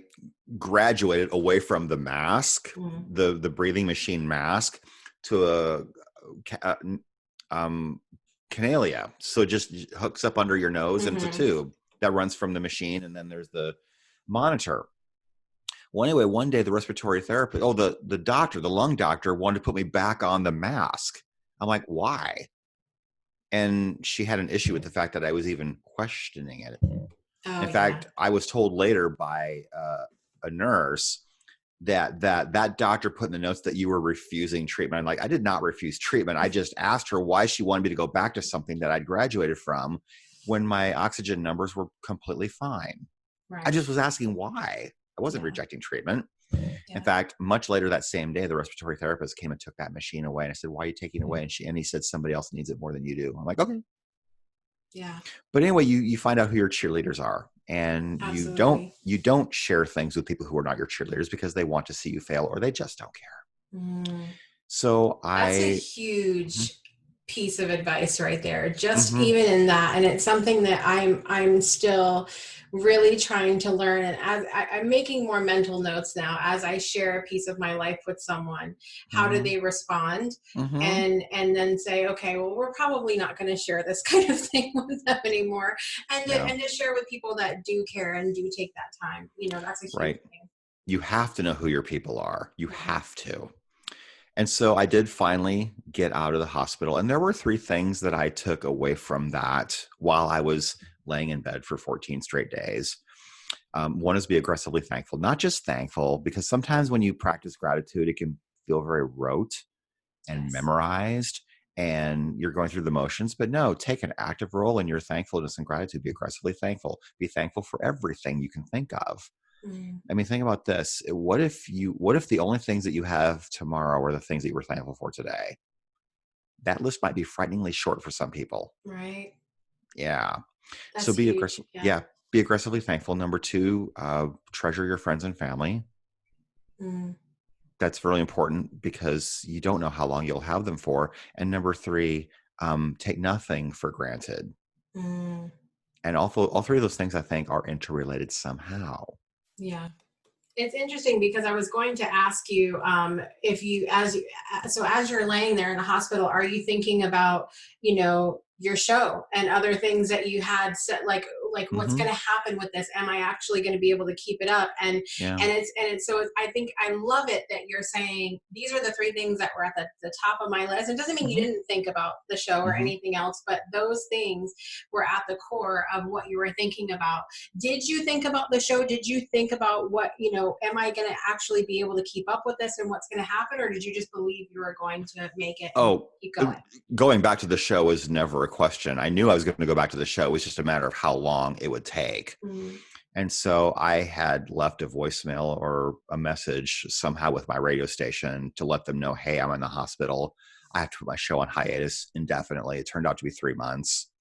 E: graduated away from the mask, the breathing machine mask, to a canalia. So it just hooks up under your nose and it's a tube that runs from the machine. And then there's the monitor. Well, anyway, one day the respiratory therapist, the lung doctor wanted to put me back on the mask. I'm like, "Why?" And she had an issue with the fact that I was even questioning it. In fact, I was told later by a nurse that doctor put in the notes that you were refusing treatment. I'm like, I did not refuse treatment. I just asked her why she wanted me to go back to something that I'd graduated from when my oxygen numbers were completely fine.
B: Right.
E: I just was asking why. I wasn't rejecting treatment.
B: Yeah.
E: In fact, much later that same day, the respiratory therapist came and took that machine away. And I said, "Why are you taking it away?" And he said, "Somebody else needs it more than you do." I'm like, "Okay."
B: Yeah.
E: But anyway, you find out who your cheerleaders are, and
B: Absolutely.
E: you don't share things with people who are not your cheerleaders because they want to see you fail or they just don't care. So
B: That's a huge piece of advice right there, just
E: Mhm.
B: even in that. And it's something that I'm still really trying to learn. And as I'm making more mental notes now, as I share a piece of my life with someone, how do they respond? And then say, okay, well, we're probably not going to share this kind of thing with them anymore. And to share with people that do care and do take that time. That's a huge thing.
E: You have to know who your people are. You have to. And so I did finally get out of the hospital. And there were 3 things that I took away from that while I was laying in bed for 14 straight days. One is be aggressively thankful, not just thankful, because sometimes when you practice gratitude, it can feel very rote and memorized and you're going through the motions. But no, take an active role in your thankfulness and gratitude. Be aggressively thankful. Be thankful for everything you can think of. I mean, think about this. What if the only things that you have tomorrow are the things that you were thankful for today? That list might be frighteningly short for some people.
B: Right.
E: Yeah.
B: That's
E: So be
B: huge.
E: aggressive. Yeah. Be aggressively thankful. Number 2, treasure your friends and family. That's really important because you don't know how long you'll have them for. And number 3, take nothing for granted. And all 3 of those things I think are interrelated somehow.
B: Yeah. It's interesting because I was going to ask you if as you're laying there in the hospital, are you thinking about, your show and other things that you had set, like what's going to happen with this? Am I actually going to be able to keep it up? And so I think I love it that you're saying these are the 3 things that were at the top of my list. It doesn't mean you didn't think about the show or anything else, but those things were at the core of what you were thinking about. Did you think about the show? Did you think about what, am I going to actually be able to keep up with this and what's going to happen? Or did you just believe you were going to make it and keep going?
E: Going back to the show was never a question. I knew I was going to go back to the show. It was just a matter of how long it would take. And so I had left a voicemail or a message somehow with my radio station to let them know, hey, I'm in the hospital. I have to put my show on hiatus indefinitely. It turned out to be 3 months.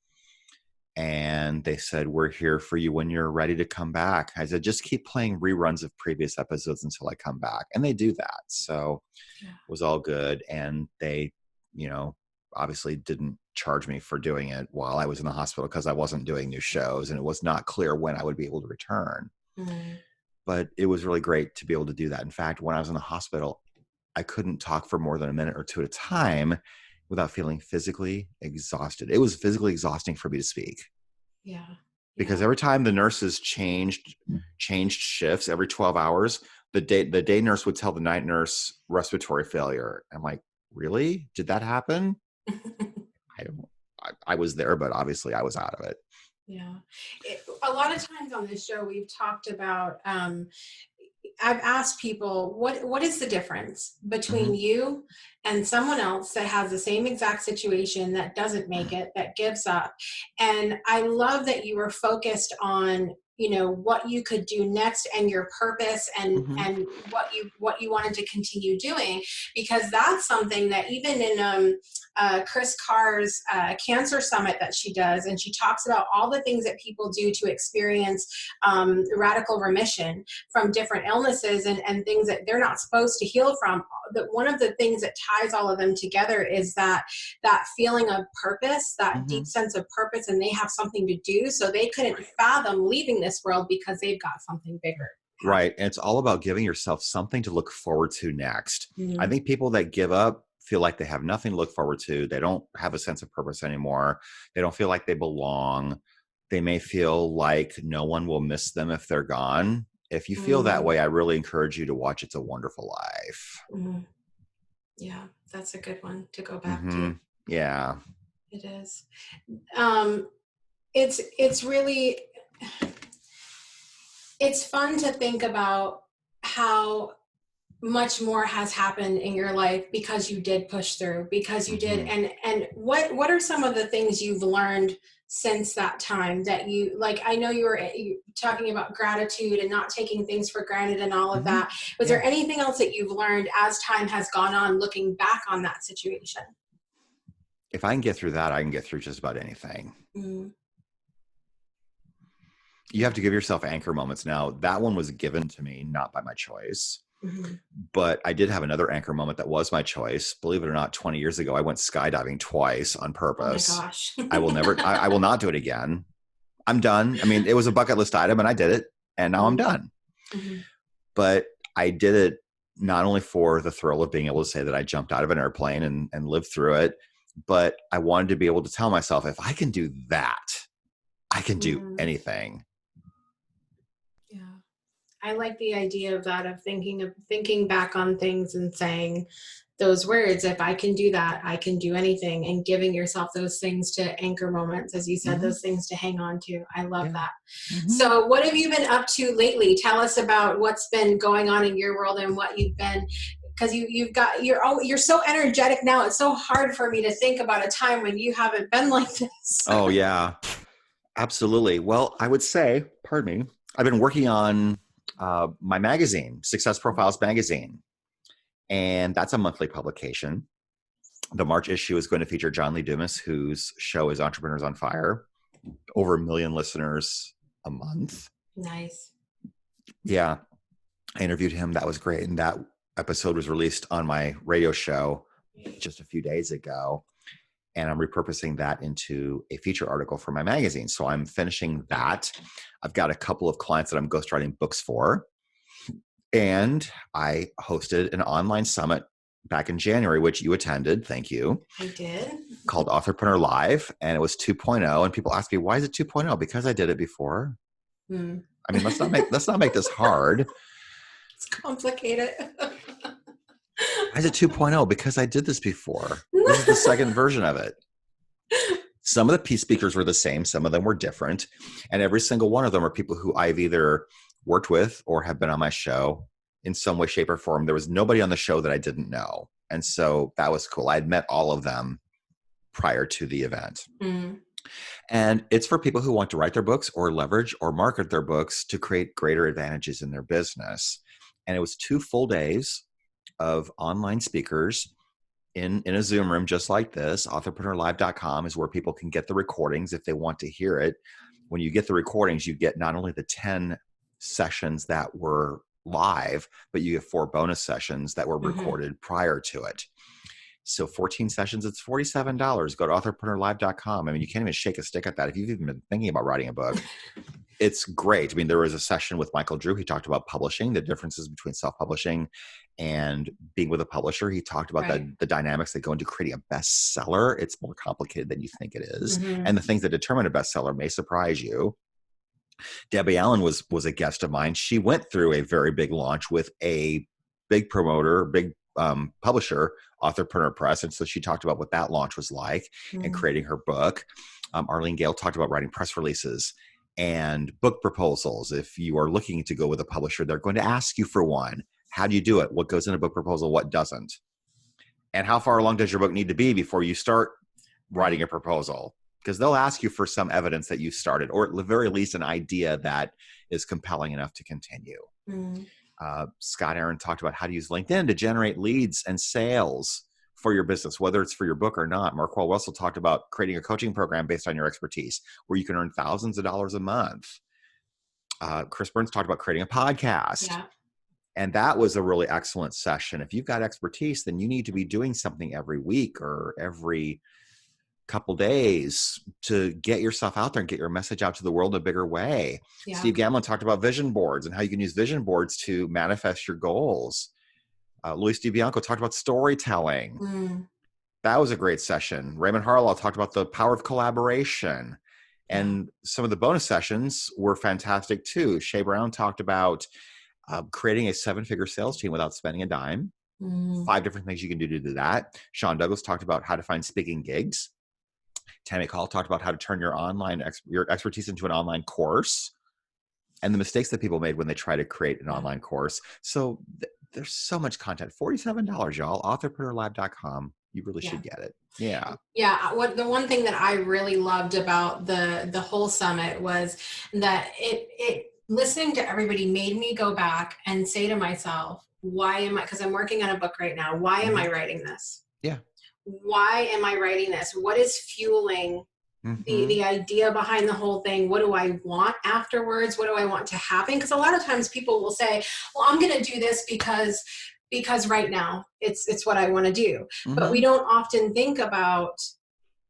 E: And they said, we're here for you when you're ready to come back. I said, just keep playing reruns of previous episodes until I come back. And they do that. So it was all good. And they, obviously didn't charge me for doing it while I was in the hospital because I wasn't doing new shows and it was not clear when I would be able to return. Mm-hmm. But it was really great to be able to do that. In fact, when I was in the hospital, I couldn't talk for more than a minute or two at a time without feeling physically exhausted. It was physically exhausting for me to speak.
B: Yeah.
E: Because every time the nurses changed shifts every 12 hours, the day nurse would tell the night nurse respiratory failure. I'm like, really? Did that happen? I was there, but obviously I was out of it.
B: Yeah. A lot of times on this show, we've talked about, I've asked people, what is the difference between mm-hmm. you and someone else that has the same exact situation that doesn't make it, that gives up? And I love that you were focused on, what you could do next and your purpose and, mm-hmm. and what you wanted to continue doing, because that's something that even in Chris Carr's cancer summit that she does, and she talks about all the things that people do to experience radical remission from different illnesses and things that they're not supposed to heal from. One of the things that ties all of them together is that feeling of purpose, that mm-hmm. deep sense of purpose, and they have something to do. So they couldn't fathom leaving this world because they've got something bigger.
E: Right. And it's all about giving yourself something to look forward to next. Mm-hmm. I think people that give up feel like they have nothing to look forward to. They don't have a sense of purpose anymore. They don't feel like they belong. They may feel like no one will miss them if they're gone. If you feel mm-hmm. that way, I really encourage you to watch It's a Wonderful Life.
B: Mm-hmm. Yeah, that's a good one to go back
E: mm-hmm.
B: to.
E: Yeah.
B: It is. It's really, it's fun to think about how much more has happened in your life because you did push through, because you did. And what are some of the things you've learned since that time that you, like, I know you were talking about gratitude and not taking things for granted and all of mm-hmm. that. Was there anything else that you've learned as time has gone on, looking back on that situation?
E: If I can get through that, I can get through just about anything. Mm-hmm. You have to give yourself anchor moments. Now, that one was given to me, not by my choice. Mm-hmm. But I did have another anchor moment that was my choice. Believe it or not, 20 years ago, I went skydiving twice on purpose.
B: Oh my gosh.
E: I will not do it again. I'm done. I mean, it was a bucket list item and I did it and now I'm done. Mm-hmm. But I did it not only for the thrill of being able to say that I jumped out of an airplane and lived through it, but I wanted to be able to tell myself, if I can do that, I can do anything.
B: Yeah. I like the idea of that, of thinking back on things and saying those words, if I can do that, I can do anything, and giving yourself those things to anchor moments, as you said, mm-hmm. those things to hang on to. I love that. Mm-hmm. So what have you been up to lately? Tell us about what's been going on in your world and what you've been, because you're so energetic now. It's so hard for me to think about a time when you haven't been like this.
E: Oh yeah, absolutely. Well, I would say, pardon me, I've been working on my magazine, Success Profiles Magazine. And that's a monthly publication. The March issue is going to feature John Lee Dumas, whose show is Entrepreneurs on Fire. Over 1 million listeners a month.
B: Nice.
E: Yeah. I interviewed him. That was great. And that episode was released on my radio show just a few days ago. And I'm repurposing that into a feature article for my magazine. So I'm finishing that. I've got a couple of clients that I'm ghostwriting books for. And I hosted an online summit back in January, which you attended. Thank you.
B: I did.
E: Called Authorpreneur Live. And it was 2.0. And people ask me, why is it 2.0? Because I did it before. I mean, let's not make this hard.
B: It's complicated.
E: Why is it 2.0? Because I did this before. This is the second version of it. Some of the P speakers were the same. Some of them were different. And every single one of them are people who I've either worked with or have been on my show in some way, shape, or form. There was nobody on the show that I didn't know. And so that was cool. I'd met all of them prior to the event. Mm. And it's for people who want to write their books or leverage or market their books to create greater advantages in their business. And it was 2 full days of online speakers in a Zoom room just like this. Authorpreneurlive.com is where people can get the recordings if they want to hear it. When you get the recordings, you get not only the 10 sessions that were live, but you get 4 bonus sessions that were recorded prior to it. So 14 sessions, it's $47. Go to authorpreneurlive.com. I mean, you can't even shake a stick at that. If you've even been thinking about writing a book, it's great. I mean, there was a session with Michael Drew. He talked about publishing, the differences between self-publishing and being with a publisher. He talked about the dynamics that go into creating a bestseller. It's more complicated than you think it is. And the things that determine a bestseller may surprise you. Debbie Allen was a guest of mine. She went through a very big launch with a big promoter, big publisher, Authorpreneur Press. And so she talked about what that launch was like and creating her book. Arlene Gale talked about writing press releases and book proposals. If you are looking to go with a publisher, they're going to ask you for one. How do you do it? What goes in a book proposal? What doesn't? And how far along does your book need to be before you start writing a proposal? Because they'll ask you for some evidence that you started, or at the very least, an idea that is compelling enough to continue. Scott Aaron talked about how to use LinkedIn to generate leads and sales for your business, whether it's for your book or not. Marquel Russell talked about creating a coaching program based on your expertise where you can earn thousands of dollars a month. Chris Burns talked about creating a podcast. Yeah. And that was a really excellent session. If you've got expertise, then you need to be doing something every week or every couple days to get yourself out there and get your message out to the world in a bigger way. Yeah. Steve Gamlin talked about vision boards and how you can use vision boards to manifest your goals. Luis DiBianco talked about storytelling. That was a great session. Raymond Harlow talked about the power of collaboration. And some of the bonus sessions were fantastic too. Shay Brown talked about creating a 7-figure sales team without spending a dime. 5 different things you can do to do that. Sean Douglas talked about how to find speaking gigs. Tammy Call talked about how to turn your your expertise into an online course and the mistakes that people made when they try to create an online course. So there's so much content. $47, y'all. Authorpreneurlive.com. You really should get it. Yeah.
B: Yeah. The one thing that I really loved about the whole summit was that it listening to everybody made me go back and say to myself, why am I, because I'm working on a book right now. Why am I writing this?
E: Yeah.
B: Why am I writing this? What is fueling the idea behind the whole thing? What do I want afterwards? What do I want to happen? Because a lot of times people will say, well, I'm going to do this because right now it's what I want to do. But we don't often think about,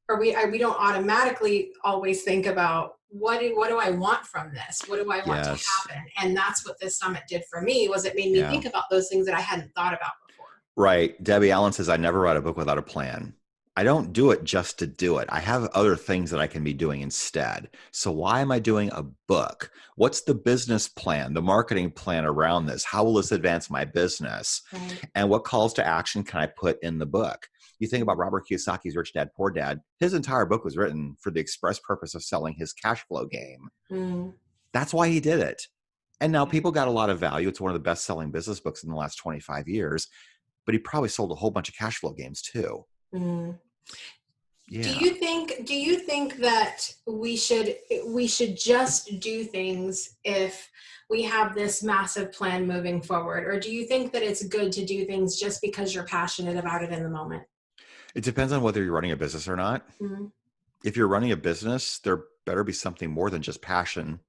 B: or we don't automatically always think about what do I want from this? What do I want to happen? And that's what this summit did for me, was it made me think about those things that I hadn't thought about before.
E: Right. Debbie Allen says, I never write a book without a plan. I don't do it just to do it. I have other things that I can be doing instead. So why am I doing a book? What's the business plan, the marketing plan around this? How will this advance my business? Right. And what calls to action can I put in the book? You think about Robert Kiyosaki's Rich Dad, Poor Dad. His entire book was written for the express purpose of selling his cash flow game. That's why he did it. And now people got a lot of value. It's one of the best-selling business books in the last 25 years. But he probably sold a whole bunch of cash flow games too. Yeah.
B: Do you think that we should just do things if we have this massive plan moving forward? Or do you think that it's good to do things just because you're passionate about it in the moment?
E: It depends on whether you're running a business or not. If you're running a business, there better be something more than just passion,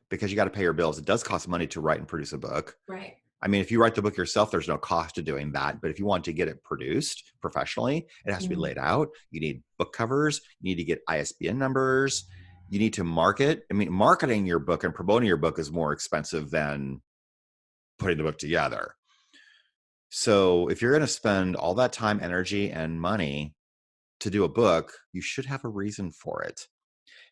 E: because you got to pay your bills. It does cost money to write and produce a book.
B: Right.
E: I mean, if you write the book yourself, there's no cost to doing that. But if you want to get it produced professionally, it has to be laid out. You need book covers. You need to get ISBN numbers. You need to market. I mean, marketing your book and promoting your book is more expensive than putting the book together. So if you're going to spend all that time, energy, and money to do a book, you should have a reason for it.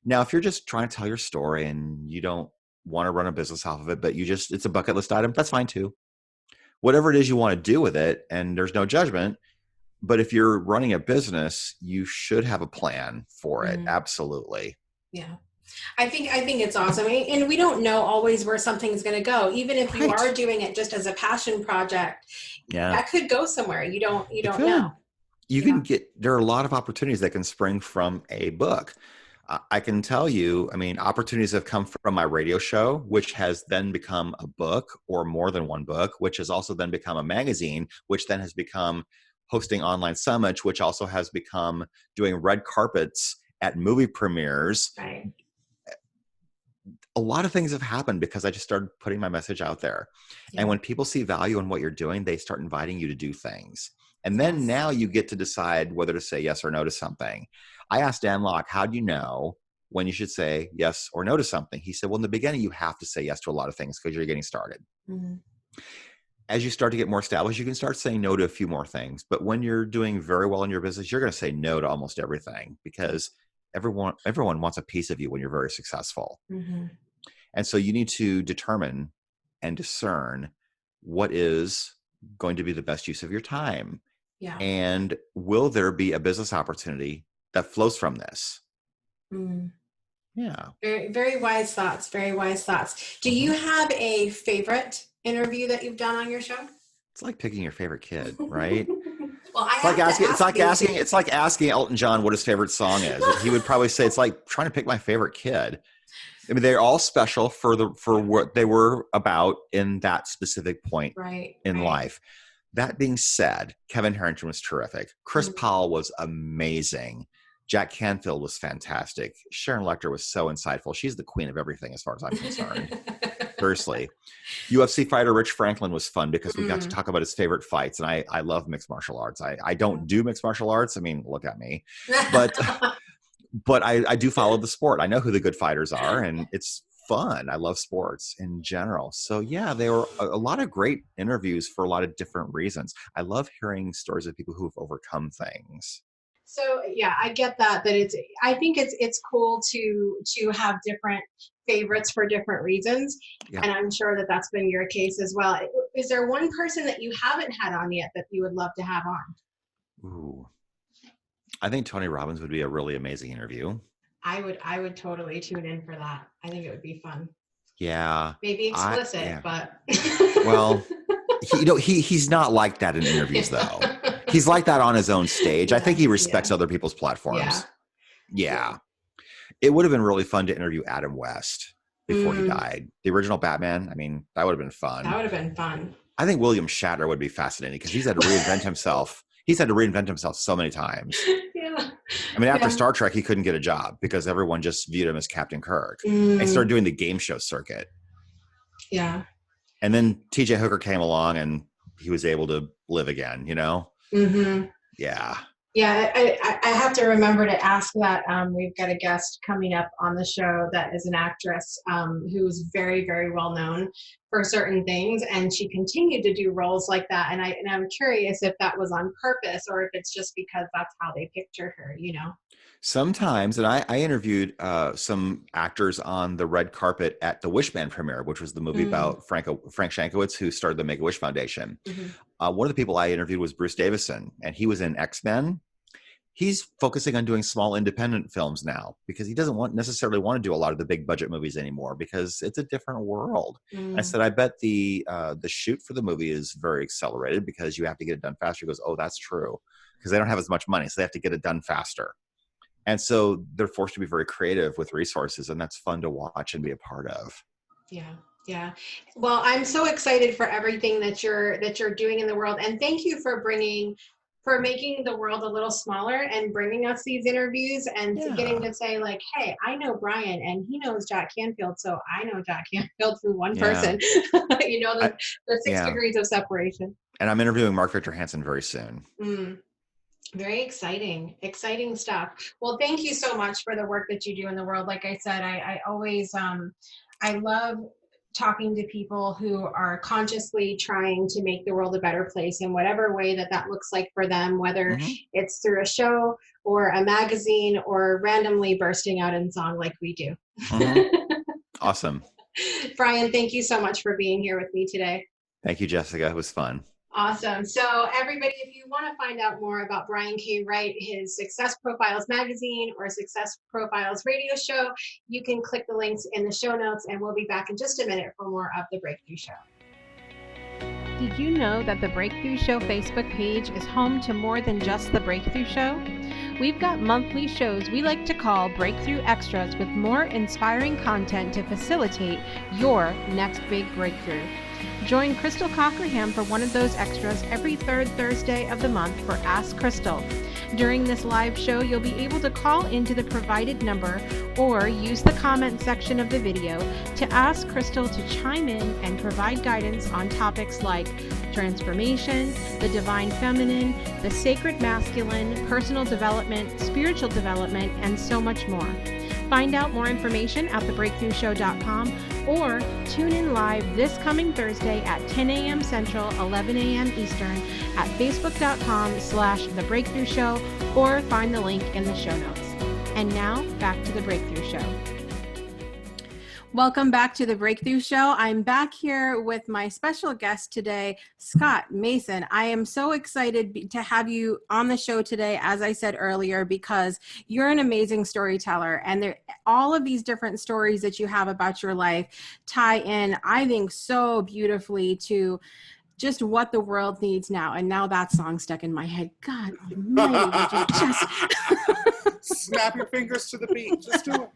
E: Now, if you're just trying to tell your story and you don't want to run a business off of it, but it's a bucket list item, that's fine too. Whatever it is you want to do with it, and there's no judgment. But if you're running a business, you should have a plan for it. Absolutely.
B: Yeah. I think it's awesome. And we don't know always where something's going to go. Even if you are doing it just as a passion project, that could go somewhere. You don't know.
E: There are a lot of opportunities that can spring from a book. I can tell you, I mean, opportunities have come from my radio show, which has then become a book or more than one book, which has also then become a magazine, which then has become hosting online summits, which also has become doing red carpets at movie premieres.
B: Right.
E: A lot of things have happened because I just started putting my message out there.
B: Yeah.
E: And when people see value in what you're doing, they start inviting you to do things. And then
B: Yes.
E: now you get to decide whether to say yes or no to something. I asked Dan Locke, how do you know when you should say yes or no to something? He said, well, in the beginning, you have to say yes to a lot of things because you're getting started.
B: Mm-hmm.
E: As you start to get more established, you can start saying no to a few more things. But when you're doing very well in your business, you're going to say no to almost everything because everyone wants a piece of you when you're very successful.
B: Mm-hmm.
E: And so you need to determine and discern what is going to be the best use of your time.
B: Yeah.
E: And will there be a business opportunity that flows from this?
B: Mm.
E: Yeah.
B: Very, very wise thoughts. Very wise thoughts. Do you have a favorite interview that you've done on your show?
E: It's like picking your favorite kid, right?
B: Well,
E: It's like asking Elton John what his favorite song is. He would probably say it's like trying to pick my favorite kid. I mean, they're all special for what they were about in that specific point in life. That being said, Kevin Harrington was terrific. Chris Powell was amazing. Jack Canfield was fantastic. Sharon Lecter was so insightful. She's the queen of everything as far as I'm concerned. Seriously. UFC fighter Rich Franklin was fun because we got to talk about his favorite fights. And I love mixed martial arts. I don't do mixed martial arts. I mean, look at me. But I do follow the sport. I know who the good fighters are, and it's fun. I love sports in general. So yeah, there were a lot of great interviews for a lot of different reasons. I love hearing stories of people who have overcome things.
B: So yeah, I get that I think it's cool to have different favorites for different reasons. Yeah. And I'm sure that that's been your case as well. Is there one person that you haven't had on yet that you would love to have on?
E: Ooh. I think Tony Robbins would be a really amazing interview.
B: I would totally tune in for that. I think it would be fun.
E: Yeah.
B: Maybe explicit, but
E: well, he's not like that in interviews though. He's like that on his own stage. I think he respects other people's platforms. Yeah. It would have been really fun to interview Adam West before he died. The original Batman. I mean, that would have been fun.
B: That would have been fun.
E: I think William Shatner would be fascinating because he's had to reinvent himself. He's had to reinvent himself so many times. Yeah. I mean, after Star Trek, he couldn't get a job because everyone just viewed him as Captain Kirk. And he started doing the game show circuit. Yeah. And then TJ Hooker came along and he was able to live again, you know? Mm-hmm. Yeah.
B: Yeah, I have to remember to ask that. We've got a guest coming up on the show that is an actress who's very, very well known for certain things, and she continued to do roles like that. And I'm curious if that was on purpose or if it's just because that's how they pictured her, you know?
E: Sometimes, and I interviewed some actors on the red carpet at the Wishman premiere, which was the movie about Frank Shankowitz, who started the Make-A-Wish Foundation. One of the people I interviewed was Bruce Davison, and he was in X-Men. He's focusing on doing small independent films now because he doesn't necessarily want to do a lot of the big budget movies anymore because it's a different world. I said, I bet the shoot for the movie is very accelerated because you have to get it done faster. He goes, oh, that's true, because they don't have as much money, so they have to get it done faster. And so they're forced to be very creative with resources, and that's fun to watch and be a part of.
B: Yeah. Yeah. Well, I'm so excited for everything that you're doing in the world. And thank you for making the world a little smaller and bringing us these interviews and getting to say like, hey, I know Brian and he knows Jack Canfield. So I know Jack Canfield through one person, you know, the 6 degrees of separation.
E: And I'm interviewing Mark Victor Hansen very soon.
B: Very exciting stuff. Well, thank you so much for the work that you do in the world. Like I said, I always, I love talking to people who are consciously trying to make the world a better place in whatever way that looks like for them, whether it's through a show or a magazine or randomly bursting out in song like we do.
E: Awesome.
B: Brian, thank you so much for being here with me today.
E: Thank you, Jessica. It was fun.
B: Awesome. So everybody, if you want to find out more about Brian K. Wright, his Success Profiles magazine or Success Profiles radio show, you can click the links in the show notes, and we'll be back in just a minute for more of The Breakthrough Show.
D: Did you know that The Breakthrough Show Facebook page is home to more than just The Breakthrough Show? We've got monthly shows we like to call Breakthrough Extras with more inspiring content to facilitate your next big breakthrough. Join Crystal Cockerham for one of those extras every third Thursday of the month for Ask Crystal. During this live show, you'll be able to call into the provided number or use the comment section of the video to ask Crystal to chime in and provide guidance on topics like transformation, the divine feminine, the sacred masculine, personal development, spiritual development, and so much more. Find out more information at thebreakthroughshow.com or tune in live this coming Thursday at 10 a.m. Central, 11 a.m. Eastern at facebook.com/The Breakthrough Show or find the link in the show notes. And now back to The Breakthrough Show.
B: Welcome back to The Breakthrough Show. I'm back here with my special guest today, Scott Mason. I am so excited to have you on the show today, as I said earlier, because you're an amazing storyteller. And all of these different stories that you have about your life tie in, I think, so beautifully to just what the world needs now. And now that song stuck in my head. God almighty, would you just...
C: Snap your fingers to the beat. Just do it.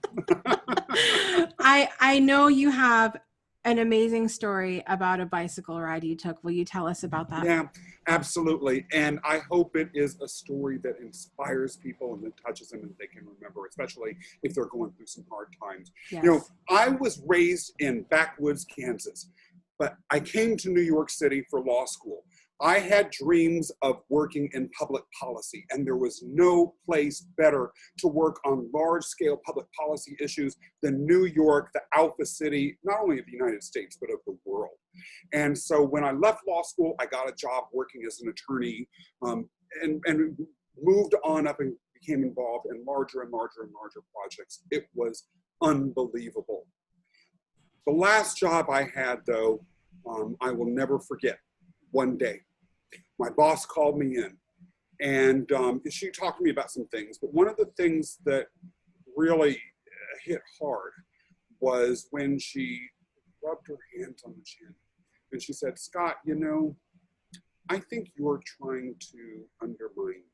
B: I know you have an amazing story about a bicycle ride you took. Will you tell us about that?
C: Yeah, absolutely. And I hope it is a story that inspires people and that touches them and they can remember, especially if they're going through some hard times.
B: Yes.
C: You know, I was raised in backwoods, Kansas, but I came to New York City for law school. I had dreams of working in public policy, and there was no place better to work on large-scale public policy issues than New York, the alpha city, not only of the United States, but of the world. And so when I left law school, I got a job working as an attorney and moved on up and became involved in larger and larger and larger projects. It was unbelievable. The last job I had, though, I will never forget. One day, my boss called me in and she talked to me about some things, but one of the things that really hit hard was when she rubbed her hands on the chin and she said, "Scott, you know, I think you're trying to undermine me."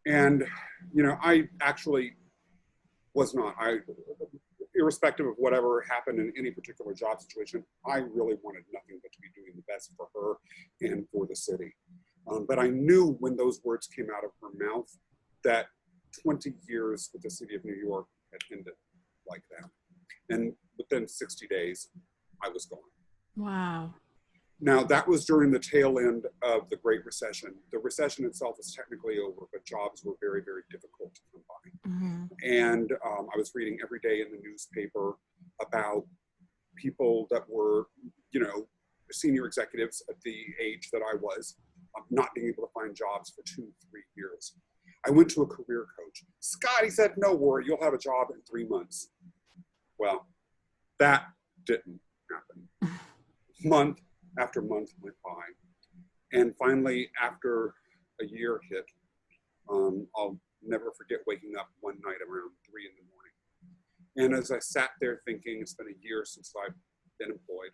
C: And, you know, I actually was not. Irrespective of whatever happened in any particular job situation, I really wanted nothing but to be doing the best for her and for the city. But I knew when those words came out of her mouth that 20 years with the city of New York had ended like that. And within 60 days, I was gone.
B: Wow.
C: Now, that was during the tail end of the Great Recession. The recession itself was technically over, but jobs were very, very difficult to come by.
B: Mm-hmm.
C: And I was reading every day in the newspaper about people that were, you know, senior executives at the age that I was, not being able to find jobs for 2-3 years. I went to a career coach. "Scott," he said, "no worry, you'll have a job in 3 months." Well, that didn't happen. Month after month went by. And finally, after a year hit, I'll never forget waking up one night around 3 a.m. And as I sat there thinking, it's been a year since I've been employed,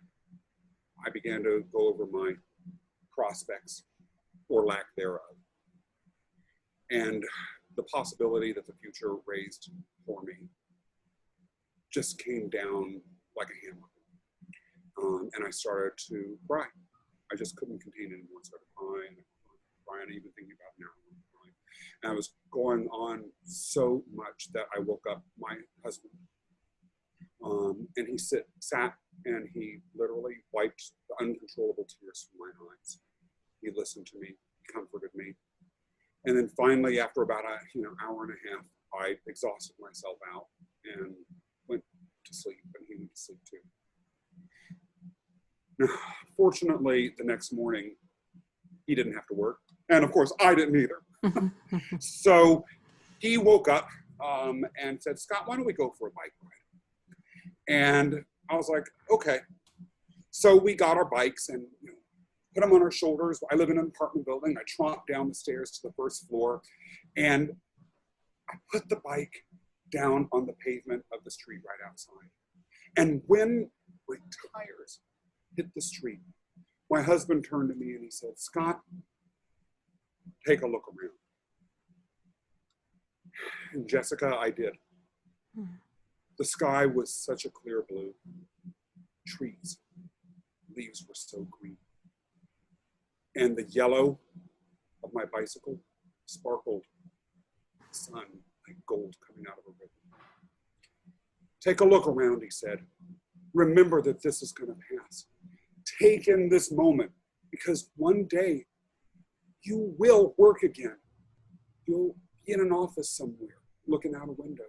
C: I began to go over my prospects or lack thereof. And the possibility that the future raised for me just came down like a hammer. And I started to cry. I just couldn't contain it anymore. I started crying, even thinking about it now. And I was going on so much that I woke up my husband. And he sat and he literally wiped the uncontrollable tears from my eyes. He listened to me, he comforted me. And then finally, after about hour and a half, I exhausted myself out and went to sleep, and he went to sleep too. Now, fortunately, the next morning, he didn't have to work. And of course, I didn't either. So he woke up and said, "Scott, why don't we go for a bike ride?" And I was like, okay. So we got our bikes and put them on our shoulders. I live in an apartment building. I tromped down the stairs to the first floor, and I put the bike down on the pavement of the street right outside. And when my tires hit the street, my husband turned to me and he said, "Scott, take a look around." And Jessica, I did. The sky was such a clear blue. Trees, leaves were so green. And the yellow of my bicycle sparkled the sun like gold coming out of a ribbon. Take a look around, he said. Remember that this is going to pass. Take in this moment, because one day you will work again. You'll be in an office somewhere, looking out a window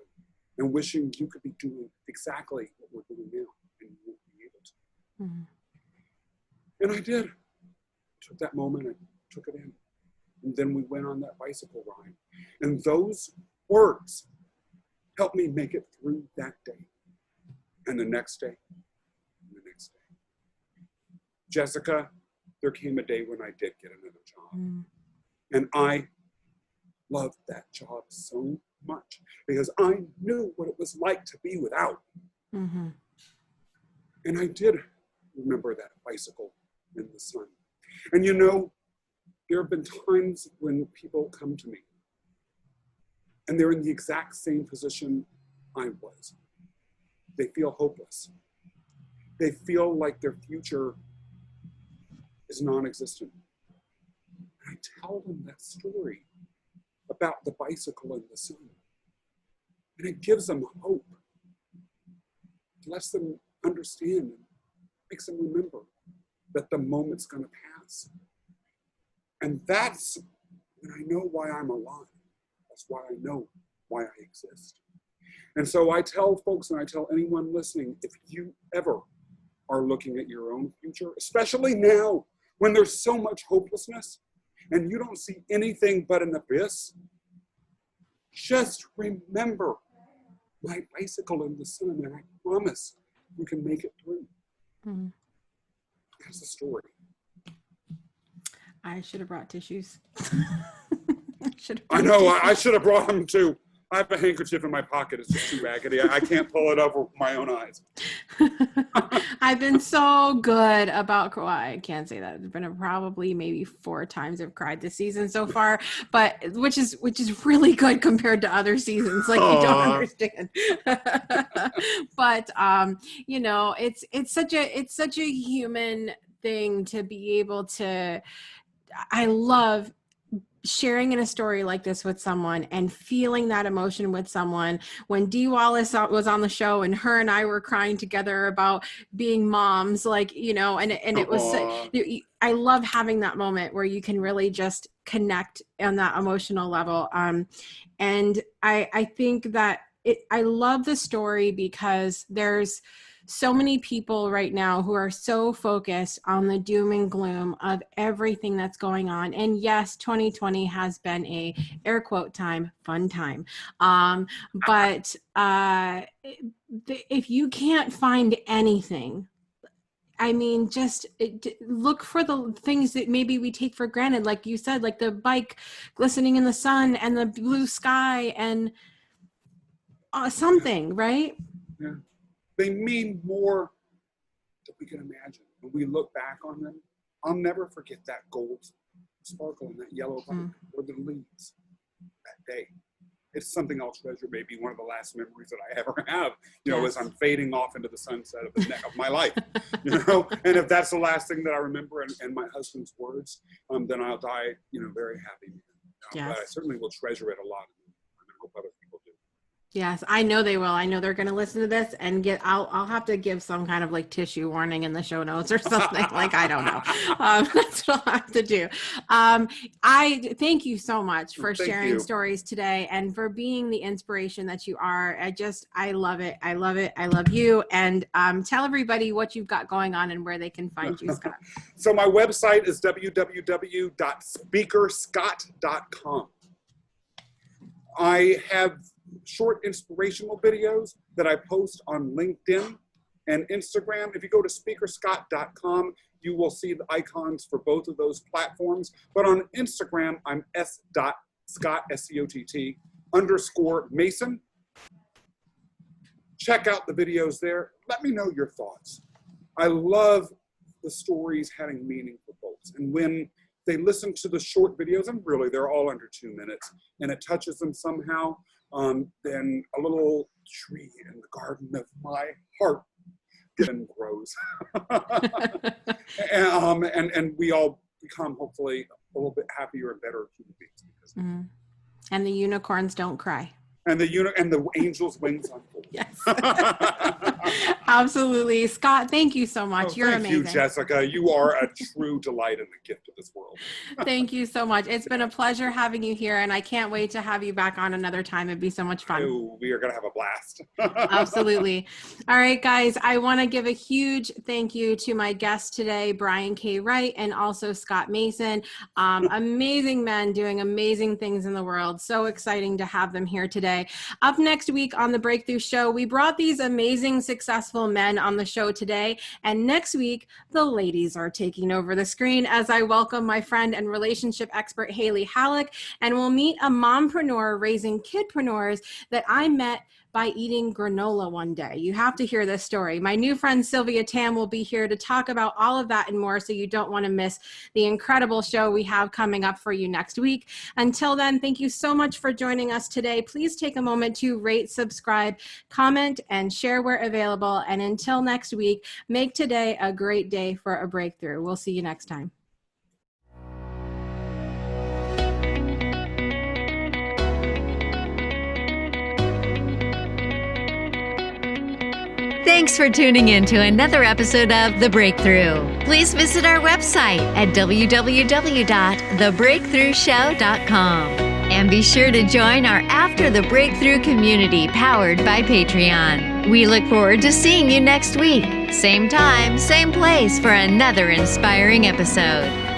C: and wishing you could be doing exactly what we're doing now, and you won't be able to. Mm-hmm. And I did. Took that moment and took it in. And then we went on that bicycle ride. And those words helped me make it through that day. And the next day, and the next day. Jessica, there came a day when I did get another job. Mm. And I loved that job so much because I knew what it was like to be without. Mm-hmm. And I did remember that bicycle in the sun. And you know, there have been times when people come to me and they're in the exact same position I was. They feel hopeless. They feel like their future is non-existent. And I tell them that story about the bicycle in the sun. And it gives them hope. It lets them understand and makes them remember that the moment's going to pass. And that's when I know why I'm alive. That's why I know why I exist. And so I tell folks, and I tell anyone listening, if you ever are looking at your own future, especially now when there's so much hopelessness and you don't see anything but an abyss, just remember my bicycle in the sun, and I promise you can make it through. Mm-hmm. That's the story.
B: I should have brought tissues.
C: I know, I should have brought them too. I have a handkerchief in my pocket. It's just too raggedy. I can't pull it over with my own eyes.
B: I've been so good about, well, I can't say that. It's been probably maybe 4 times I've cried this season so far, but which is really good compared to other seasons. Like, you don't understand. But you know, it's such a human thing to be able to. I love sharing in a story like this with someone and feeling that emotion with someone. When Dee Wallace was on the show and her and I were crying together about being moms, like, you know, and it was, I love having that moment where you can really just connect on that emotional level. And I think that I love the story because there's so many people right now who are so focused on the doom and gloom of everything that's going on. And yes, 2020 has been a air quote fun time. But if you can't find anything, I mean, just look for the things that maybe we take for granted. Like you said, like the bike glistening in the sun and the blue sky and something, right?
C: Yeah. They mean more than we can imagine. When we look back on them, I'll never forget that gold sparkle and that yellow light or the leaves that day. It's something I'll treasure, maybe one of the last memories that I ever have, you know, as I'm fading off into the sunset of my life, you know. And if that's the last thing that I remember and my husband's words, then I'll die, you know, very happy. But I certainly will treasure it a lot. And I hope other people do.
B: Yes, I know they will. I know they're going to listen to this and I'll have to give some kind of like tissue warning in the show notes or something. Like, I don't know. That's what I'll have to do. I thank you so much for sharing stories today and for being the inspiration that you are. I love it. I love it. I love you. And tell everybody what you've got going on and where they can find you, Scott.
C: So my website is www.speakerscott.com. I have short inspirational videos that I post on LinkedIn and Instagram. If you go to speakerscott.com, you will see the icons for both of those platforms. But on Instagram, I'm s.scott, S-C-O-T-T, _Mason. Check out the videos there. Let me know your thoughts. I love the stories having meaning for folks. And when they listen to the short videos, and really they're all under 2 minutes, and it touches them somehow, then a little tree in the garden of my heart and grows. And we all become hopefully a little bit happier and better human beings because
B: And the unicorns don't cry.
C: and the angel's wings unfold.
B: Yes. Absolutely. Scott, thank you so much. You're
C: thank
B: amazing.
C: you, Jessica. You are a true delight and a gift to this world.
B: Thank you so much. It's been a pleasure having you here, and I can't wait to have you back on another time. It'd be so much fun.
C: Oh, we are going to have a blast.
B: Absolutely. All right, guys, I want to give a huge thank you to my guests today, Brian K. Wright and also Scott Mason. Amazing men doing amazing things in the world. So exciting to have them here today. Up next week on The Breakthrough Show, we brought these amazing, successful men on the show today. And next week, the ladies are taking over the screen as I welcome my friend and relationship expert, Haley Halleck, and we'll meet a mompreneur raising kidpreneurs that I met by eating granola one day. You have to hear this story. My new friend Sylvia Tam will be here to talk about all of that and more, so you don't want to miss the incredible show we have coming up for you next week. Until then, thank you so much for joining us today. Please take a moment to rate, subscribe, comment, and share where available. And until next week, make today a great day for a breakthrough. We'll see you next time.
A: Thanks for tuning in to another episode of The Breakthrough. Please visit our website at www.thebreakthroughshow.com. And be sure to join our After the Breakthrough community powered by Patreon. We look forward to seeing you next week. Same time, same place for another inspiring episode.